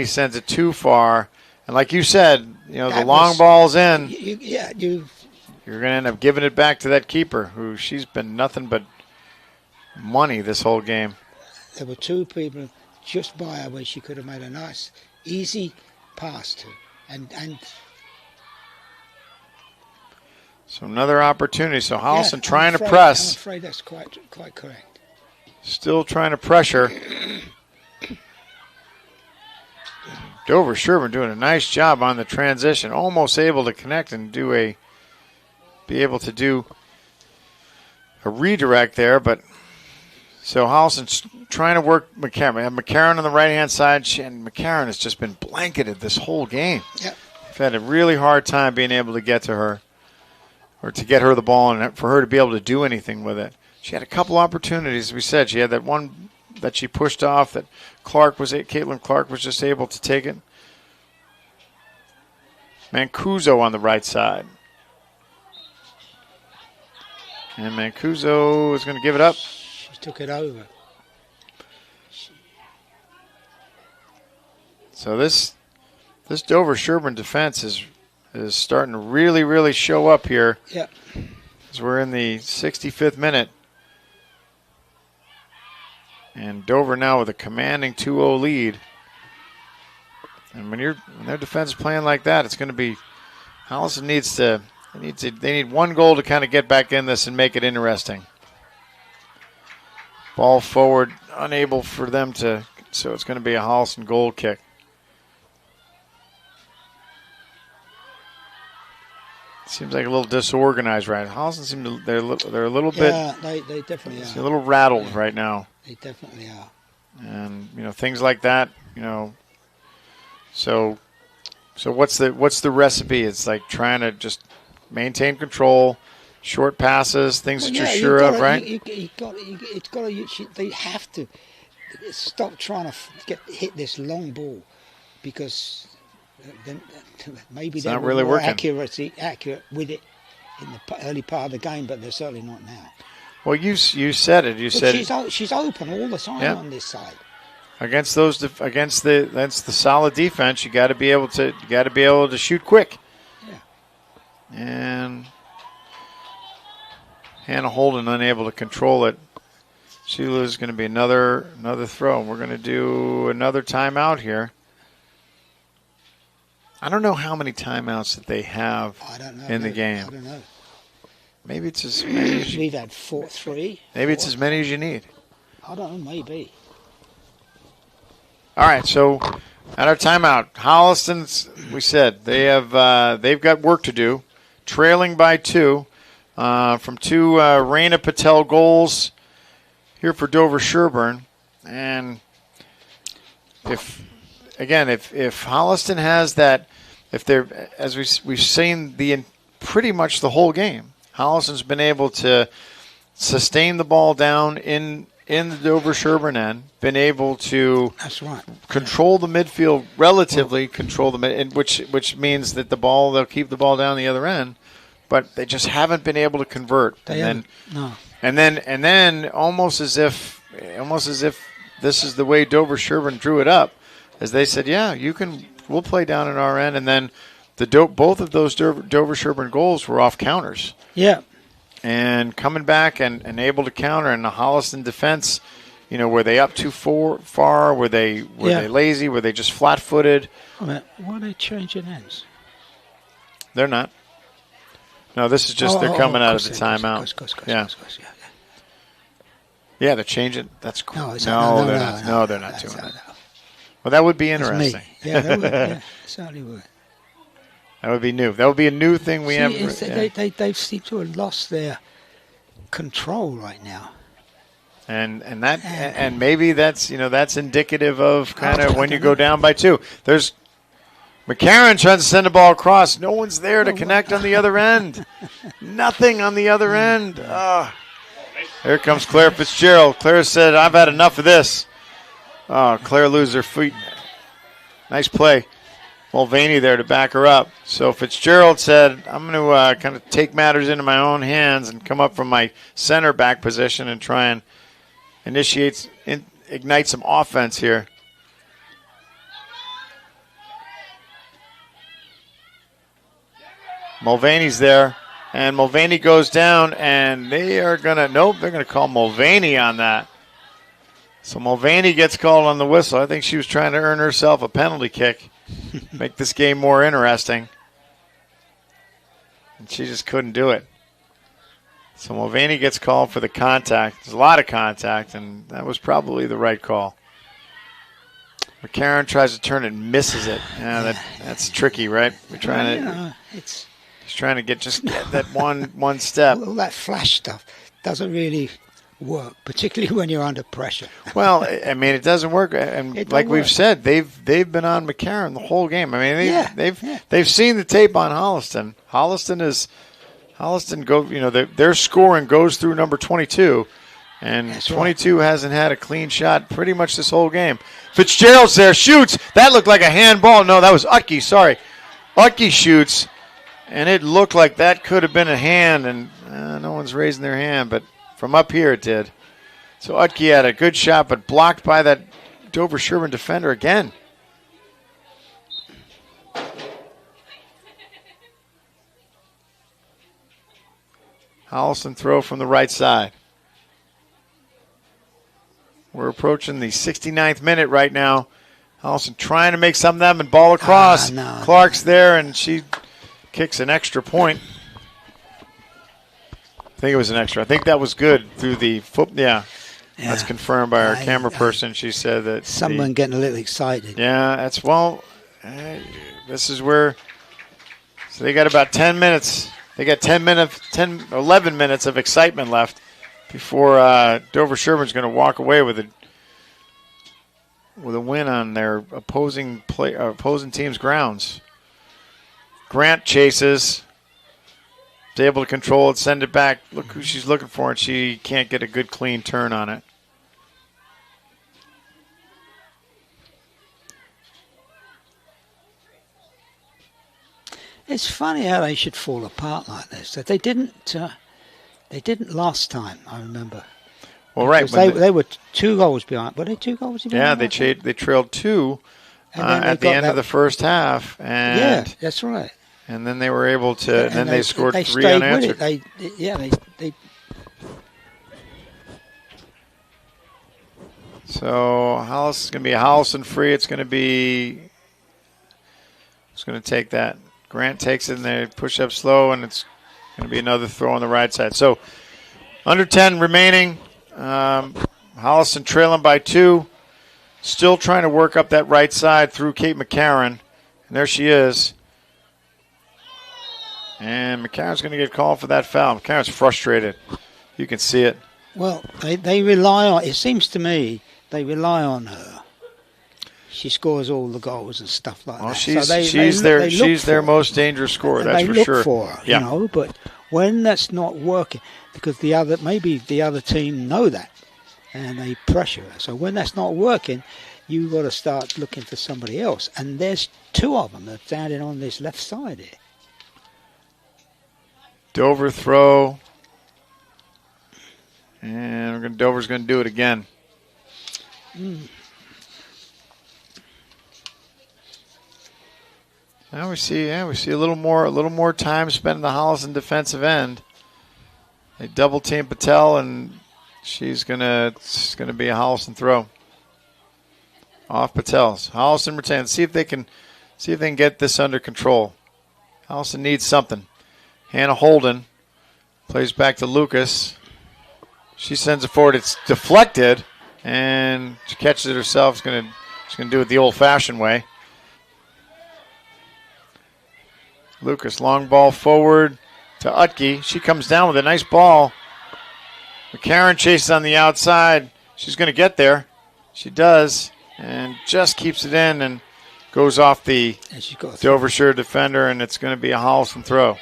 sends it too far, and like you said, the long ball's in. You're going to end up giving it back to that keeper, who she's been nothing but money this whole game. There were two people just by her where she could have made a nice, easy pass to, and so another opportunity. So Holliston trying to I'm press. afraid that's quite correct. Still trying to pressure. Dover-Sherborn doing a nice job on the transition, almost able to connect and be able to do a redirect there, but so Holliston's trying to work McCarron. We have McCarron on the right-hand side, and McCarron has just been blanketed this whole game. Yep. They've had a really hard time being able to get to her, or to get her the ball, and for her to be able to do anything with it. She had a couple opportunities. We said she had that one that she pushed off that Caitlin Clark was just able to take it. Mancuso on the right side. And Mancuso is going to give it up. She took it over. So this Dover-Sherborn defense is starting to really, really show up here. Yep. As we're in the 65th minute. And Dover now with a commanding 2-0 lead. And when their defense is playing like that, it's going to be Holliston they need one goal to kind of get back in this and make it interesting. Ball forward, unable for them to, so it's going to be a Holliston goal kick. Seems like a little disorganized, right? Holliston seems to, they're a little bit. Yeah, they definitely are. A little rattled right now. They definitely are. And things like that. So what's the recipe? It's like trying to just maintain control, short passes, things that you're sure of, right? They have to stop trying to hit this long ball, because then maybe they're not really working. accurate with it in the early part of the game, but they're certainly not now. Well, you said it. She's open all the time on this side. Against against the solid defense, you got to be able to shoot quick. Yeah. And Hannah Holden unable to control it. Sheila's going to be another throw. We're going to do another timeout here. I don't know how many timeouts that they have in the game. I don't know. Maybe it's as many as we've had 3. Maybe it's as many as you need. I don't know. Maybe. All right, so at our timeout, Holliston's, we said they've got work to do, trailing by 2 from 2 Raina Patel goals here for Dover-Sherborn. And if Holliston has that, if they're, as we've seen pretty much the whole game, Holliston's been able to sustain the ball down in the Dover-Sherborn end, been able to control the midfield, relatively control the mid, which means that they'll keep the ball down the other end, but they just haven't been able to convert. And then almost as if this is the way Dover-Sherborn drew it up, as they said, we'll play down in our end, and then both of those Dover-Sherborn goals were off counters. Yeah. And coming back and able to counter, and the Holliston defense, were they up too far? Were they lazy? Were they just flat-footed? Why are they changing ends? They're not. No, this is just they're coming out of the timeout. Yeah, they're changing. That's cool. No, they're not. No, they're not doing that. Well, that would be interesting. Yeah, that would. Yeah, certainly would. That would be new. That would be a new thing we have. They seem to have lost their control right now. And maybe that's indicative of kind of when you go down by 2. There's McCarron trying to send the ball across. No one's there to connect on the other end. Nothing on the other end. Here comes Claire Fitzgerald. Claire said, "I've had enough of this." Claire loses her feet. Nice play. Mulvaney there to back her up. So Fitzgerald said, "I'm going to kind of take matters into my own hands and come up from my center back position and try and ignite some offense here." Mulvaney's there, and Mulvaney goes down, and they're going to call Mulvaney on that. So Mulvaney gets called on the whistle. I think she was trying to earn herself a penalty kick, make this game more interesting. And she just couldn't do it. So Mulvaney gets called for the contact. There's a lot of contact, and that was probably the right call. McCarron tries to turn and misses it. Yeah, that's tricky, right? We're trying to. He's trying to get that one step. All that flash stuff doesn't really work, particularly when you're under pressure. Well, I mean, it doesn't work, and like we've said, they've been on McCarron the whole game. I mean, they've seen the tape on Holliston. Holliston their scoring goes through number 22, and that's 22 hasn't had a clean shot pretty much this whole game. Fitzgerald's there, shoots. That looked like a handball. No, that was Utke. Sorry, Utke shoots. And it looked like that could have been a hand, and no one's raising their hand, but from up here it did. So Utke had a good shot, but blocked by that Dover-Sherborn defender again. Holliston throw from the right side. We're approaching the 69th minute right now. Holliston trying to make something of them and ball across. Clark's there, and she kicks an extra point. I think it was an extra. I think that was good through the foot. Yeah. That's confirmed by our camera person. She said that someone getting a little excited. Yeah, this is where. So they got about 10 minutes. They got 11 minutes of excitement left before Dover-Sherborn's going to walk away with a win on their opposing team's grounds. Grant chases. Is able to control it, send it back. Look who she's looking for, and she can't get a good, clean turn on it. It's funny how they should fall apart like this. That they didn't last time. I remember. Well, right. They were 2 goals behind. Were they 2 goals behind? Yeah, they trailed 2 at the end of the first half. And yeah, that's right. And then they were able to. And then they scored 3 unanswered. They. So Hollis is going to be a Holliston free. It's going to take that. Grant takes it and they push up slow, and it's going to be another throw on the right side. So under 10 remaining. Holliston trailing by 2. Still trying to work up that right side through Kate McCarron. And there she is. And McCarron's going to get called for that foul. McCarron's frustrated. You can see it. Well, they rely on, it seems to me, they rely on her. She scores all the goals and stuff like that. She's their most dangerous scorer, that's for sure. They look for her, but when that's not working, because the other team know that, and they pressure her. So when that's not working, you've got to start looking for somebody else. And there's 2 of them that's standing on this left side here. Dover throw. And Dover's going to do it again. Now we see a little more time spent in the Holliston defensive end. They double team Patel, and it's gonna be a Holliston throw. Off Patel's. Holliston retains. See if they can get this under control. Holliston needs something. Hannah Holden plays back to Lucas. She sends it forward. It's deflected, and she catches it herself. She's gonna do it the old-fashioned way. Lucas, long ball forward to Utke. She comes down with a nice ball. McCarron chases on the outside. She's going to get there. She does, and just keeps it in and goes off the Dover-Sherborn defender, and it's going to be a Holliston throw.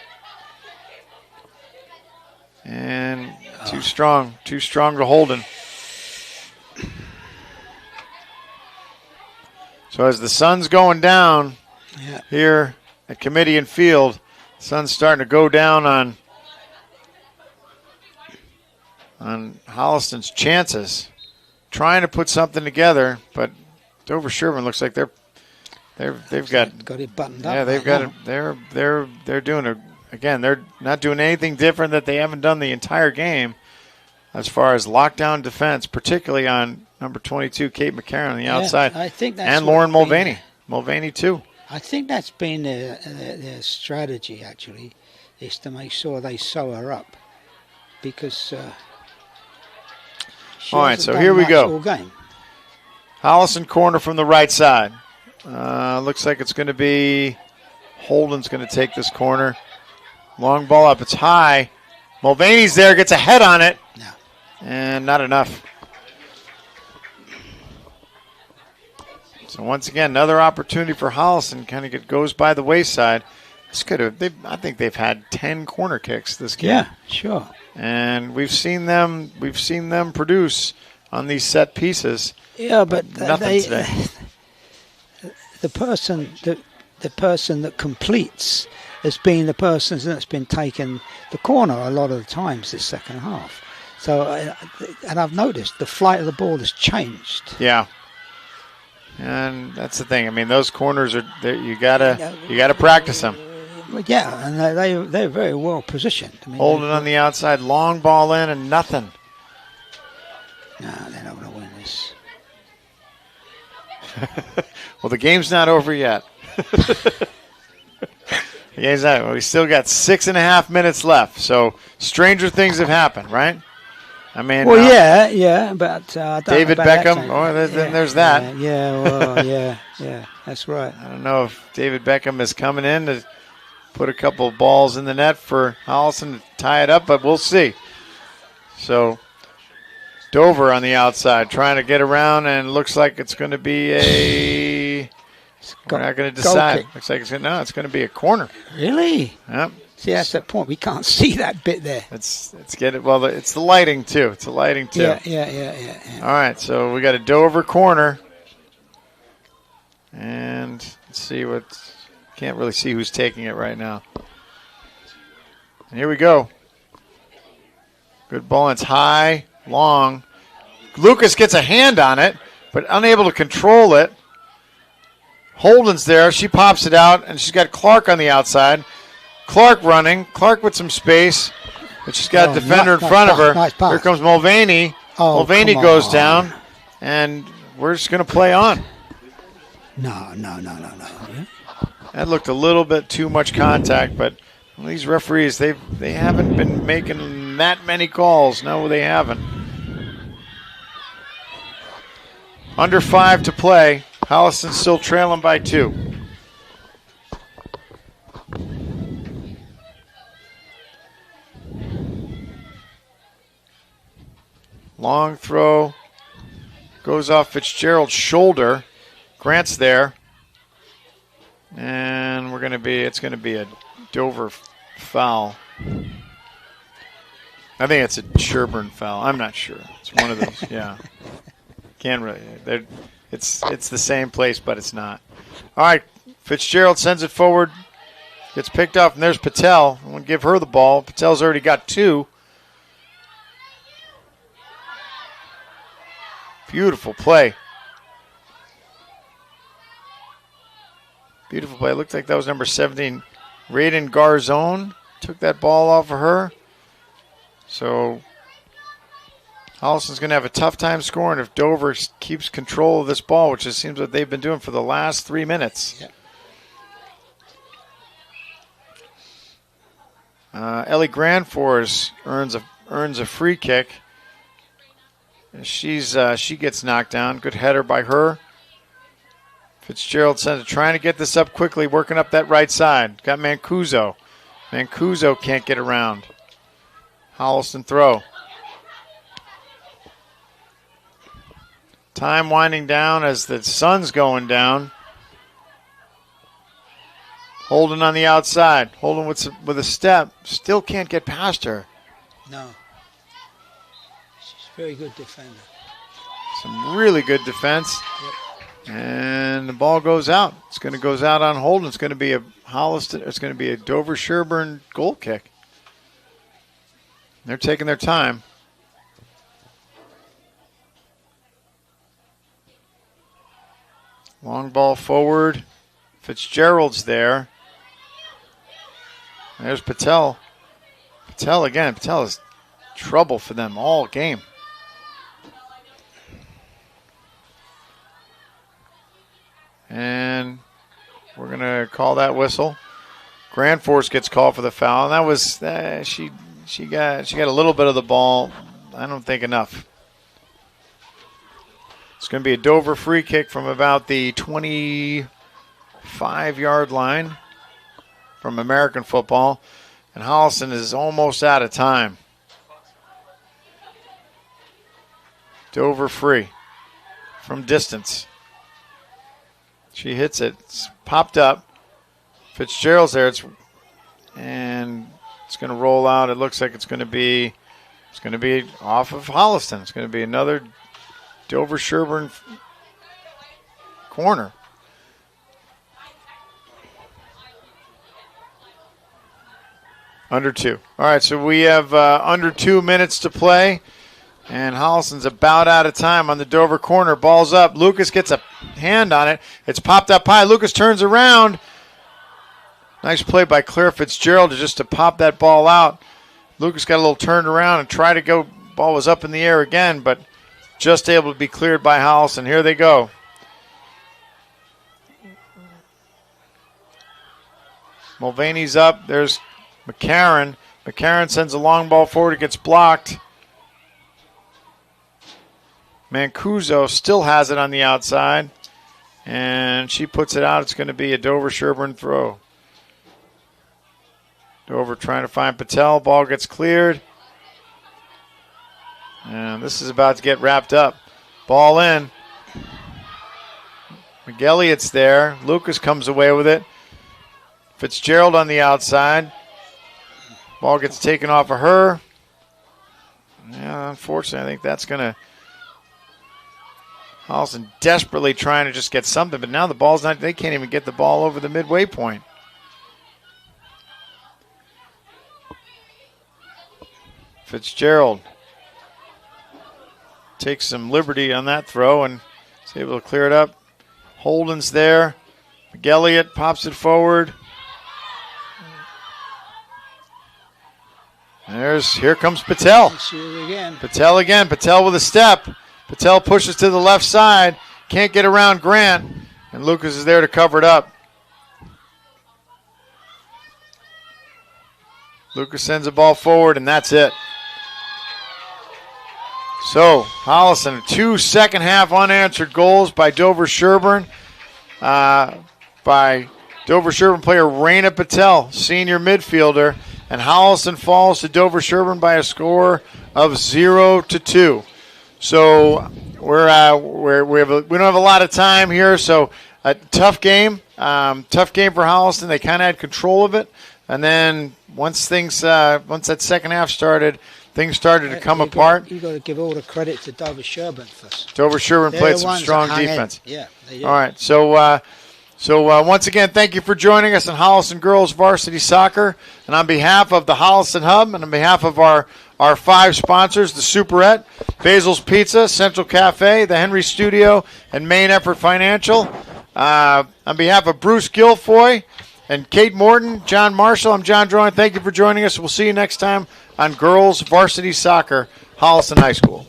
And too strong to Holden. So as the sun's going down here at Kamitian Field, the sun's starting to go down on Holliston's chances, trying to put something together, but Dover-Sherborn looks like they've got it buttoned up. Yeah, they've got it. They're doing again. They're not doing anything different that they haven't done the entire game, as far as lockdown defense, particularly on number 22, Kate McCarron on the outside, I think that's and Lauren Mulvaney. Mulvaney too. I think that's been their strategy, actually, is to make sure they sew her up, because all right, so here we go. All game. Holliston corner from the right side. Looks like it's going to be Holden's going to take this corner. Long ball up. It's high. Mulvaney's there, gets a head on it. No. And not enough. So once again, another opportunity for Holliston. Kind of goes by the wayside. This could have. I think they've had 10 corner kicks this game. Yeah, sure. And we've seen them produce on these set pieces. Yeah, but nothing today. The person that completes has been the person that's been taking the corner a lot of the times this second half. So, and I've noticed the flight of the ball has changed. Yeah, and that's the thing. I mean, those corners are you gotta practice them. Well, yeah, and they're very well positioned. I mean, Holding on the outside, long ball in, and nothing. No, they're not going to win this. Well, the game's not over yet. The game's not. Well, we still got 6.5 minutes left. So stranger things have happened, right? I mean, well, yeah, but David Beckham. Then there's that. Yeah, that's right. I don't know if David Beckham is coming in to put a couple of balls in the net for Holliston to tie it up, but we'll see. So Dover on the outside trying to get around, and looks like it's going to be a. We're not going to decide. Looks like it's going to be a corner. Really? Yep. See, that's the point. We can't see that bit there. It's the lighting too. It's the lighting too. Yeah. All right, so we got a Dover corner, and let's see what. Can't really see who's taking it right now. And here we go. Good ball. It's high, long. Lucas gets a hand on it, but unable to control it. Holden's there. She pops it out, and she's got Clark on the outside. Clark running. Clark with some space, but she's got a defender in front of her. Nice pass. Here comes Mulvaney. Mulvaney goes down, and we're just going to play on. No. That looked a little bit too much contact, but these referees, they haven't been making that many calls. No, they haven't. Under 5 to play. Holliston still trailing by 2. Long throw. Goes off Fitzgerald's shoulder. Grant's there. And it's going to be a Dover foul. I think it's a Sherborn foul. I'm not sure. It's one of those. Yeah. Can't really. It's the same place, but it's not. All right. Fitzgerald sends it forward. Gets picked up, and there's Patel. I'm going to give her the ball. Patel's already got 2. Beautiful play. Beautiful play. It looked like that was number 17, Raiden Garzone. Took that ball off of her. So Holliston's going to have a tough time scoring if Dover keeps control of this ball, which it seems like they've been doing for the last 3 minutes. Yeah. Ellie Granfors earns a free kick. She gets knocked down. Good header by her. Fitzgerald sends it, trying to get this up quickly, working up that right side. Got Mancuso. Mancuso can't get around. Holliston throw. Time winding down as the sun's going down. Holden on the outside. Holden with a step. Still can't get past her. No. She's a very good defender. Some really good defense. Yep. And the ball goes out. It's going to goes out on Holden. It's going to be a Holliston. It's going to be a Dover-Sherborn goal kick. They're taking their time. Long ball forward. Fitzgerald's there. There's Patel. Patel again. Patel is trouble for them all game. And we're going to call that whistle. Grand Force gets called for the foul. And that was she got a little bit of the ball. I don't think enough. It's going to be a Dover free kick from about the 25-yard line from American football. And Holliston is almost out of time. Dover free from distance. She hits it. It's popped up. Fitzgerald's there. And it's going to roll out. It looks like it's going to be off of Holliston. It's going to be another Dover-Sherborn corner. Under 2. All right, so we have under 2 minutes to play. And Holliston's about out of time on the Dover corner. Ball's up. Lucas gets a hand on it. It's popped up high. Lucas turns around. Nice play by Claire Fitzgerald just to pop that ball out. Lucas got a little turned around and tried to go. Ball was up in the air again, but just able to be cleared by Holliston. Here they go. Mulvaney's up. There's McCarron. McCarron sends a long ball forward. It gets blocked. Mancuso still has it on the outside, and she puts it out. It's going to be a Dover-Sherborn throw. Dover trying to find Patel. Ball gets cleared. And this is about to get wrapped up. Ball in. McElliott's there. Lucas comes away with it. Fitzgerald on the outside. Ball gets taken off of her. Yeah, unfortunately, I think that's going to... Holliston desperately trying to just get something, but now the ball's not, they can't even get the ball over the midway point. Fitzgerald takes some liberty on that throw and is able to clear it up. Holden's there. McElliott pops it forward. Here comes Patel. Patel again. Patel with a step. Patel pushes to the left side. Can't get around Grant. And Lucas is there to cover it up. Lucas sends the ball forward, and that's it. So, Holliston, 2 second-half unanswered goals by Dover-Sherborn. By Dover-Sherborn player Raina Patel, senior midfielder. And Holliston falls to Dover-Sherborn by a score of 0-2. So we don't have a lot of time here. So a tough game for Holliston. They kind of had control of it, and then once that second half started, things started to come apart. You got to give all the credit to Dover-Sherborn first. Dover-Sherborn played some strong defense. Yeah. All right. So once again, thank you for joining us on Holliston Girls Varsity Soccer. And on behalf of the Holliston Hub and on behalf of our 5 sponsors, the Superette, Basil's Pizza, Central Cafe, the Henry Studio, and Main Effort Financial. On behalf of Bruce Guilfoy and Kate Morton, John Marshall, I'm John Drouin. Thank you for joining us. We'll see you next time on Girls Varsity Soccer, Holliston High School.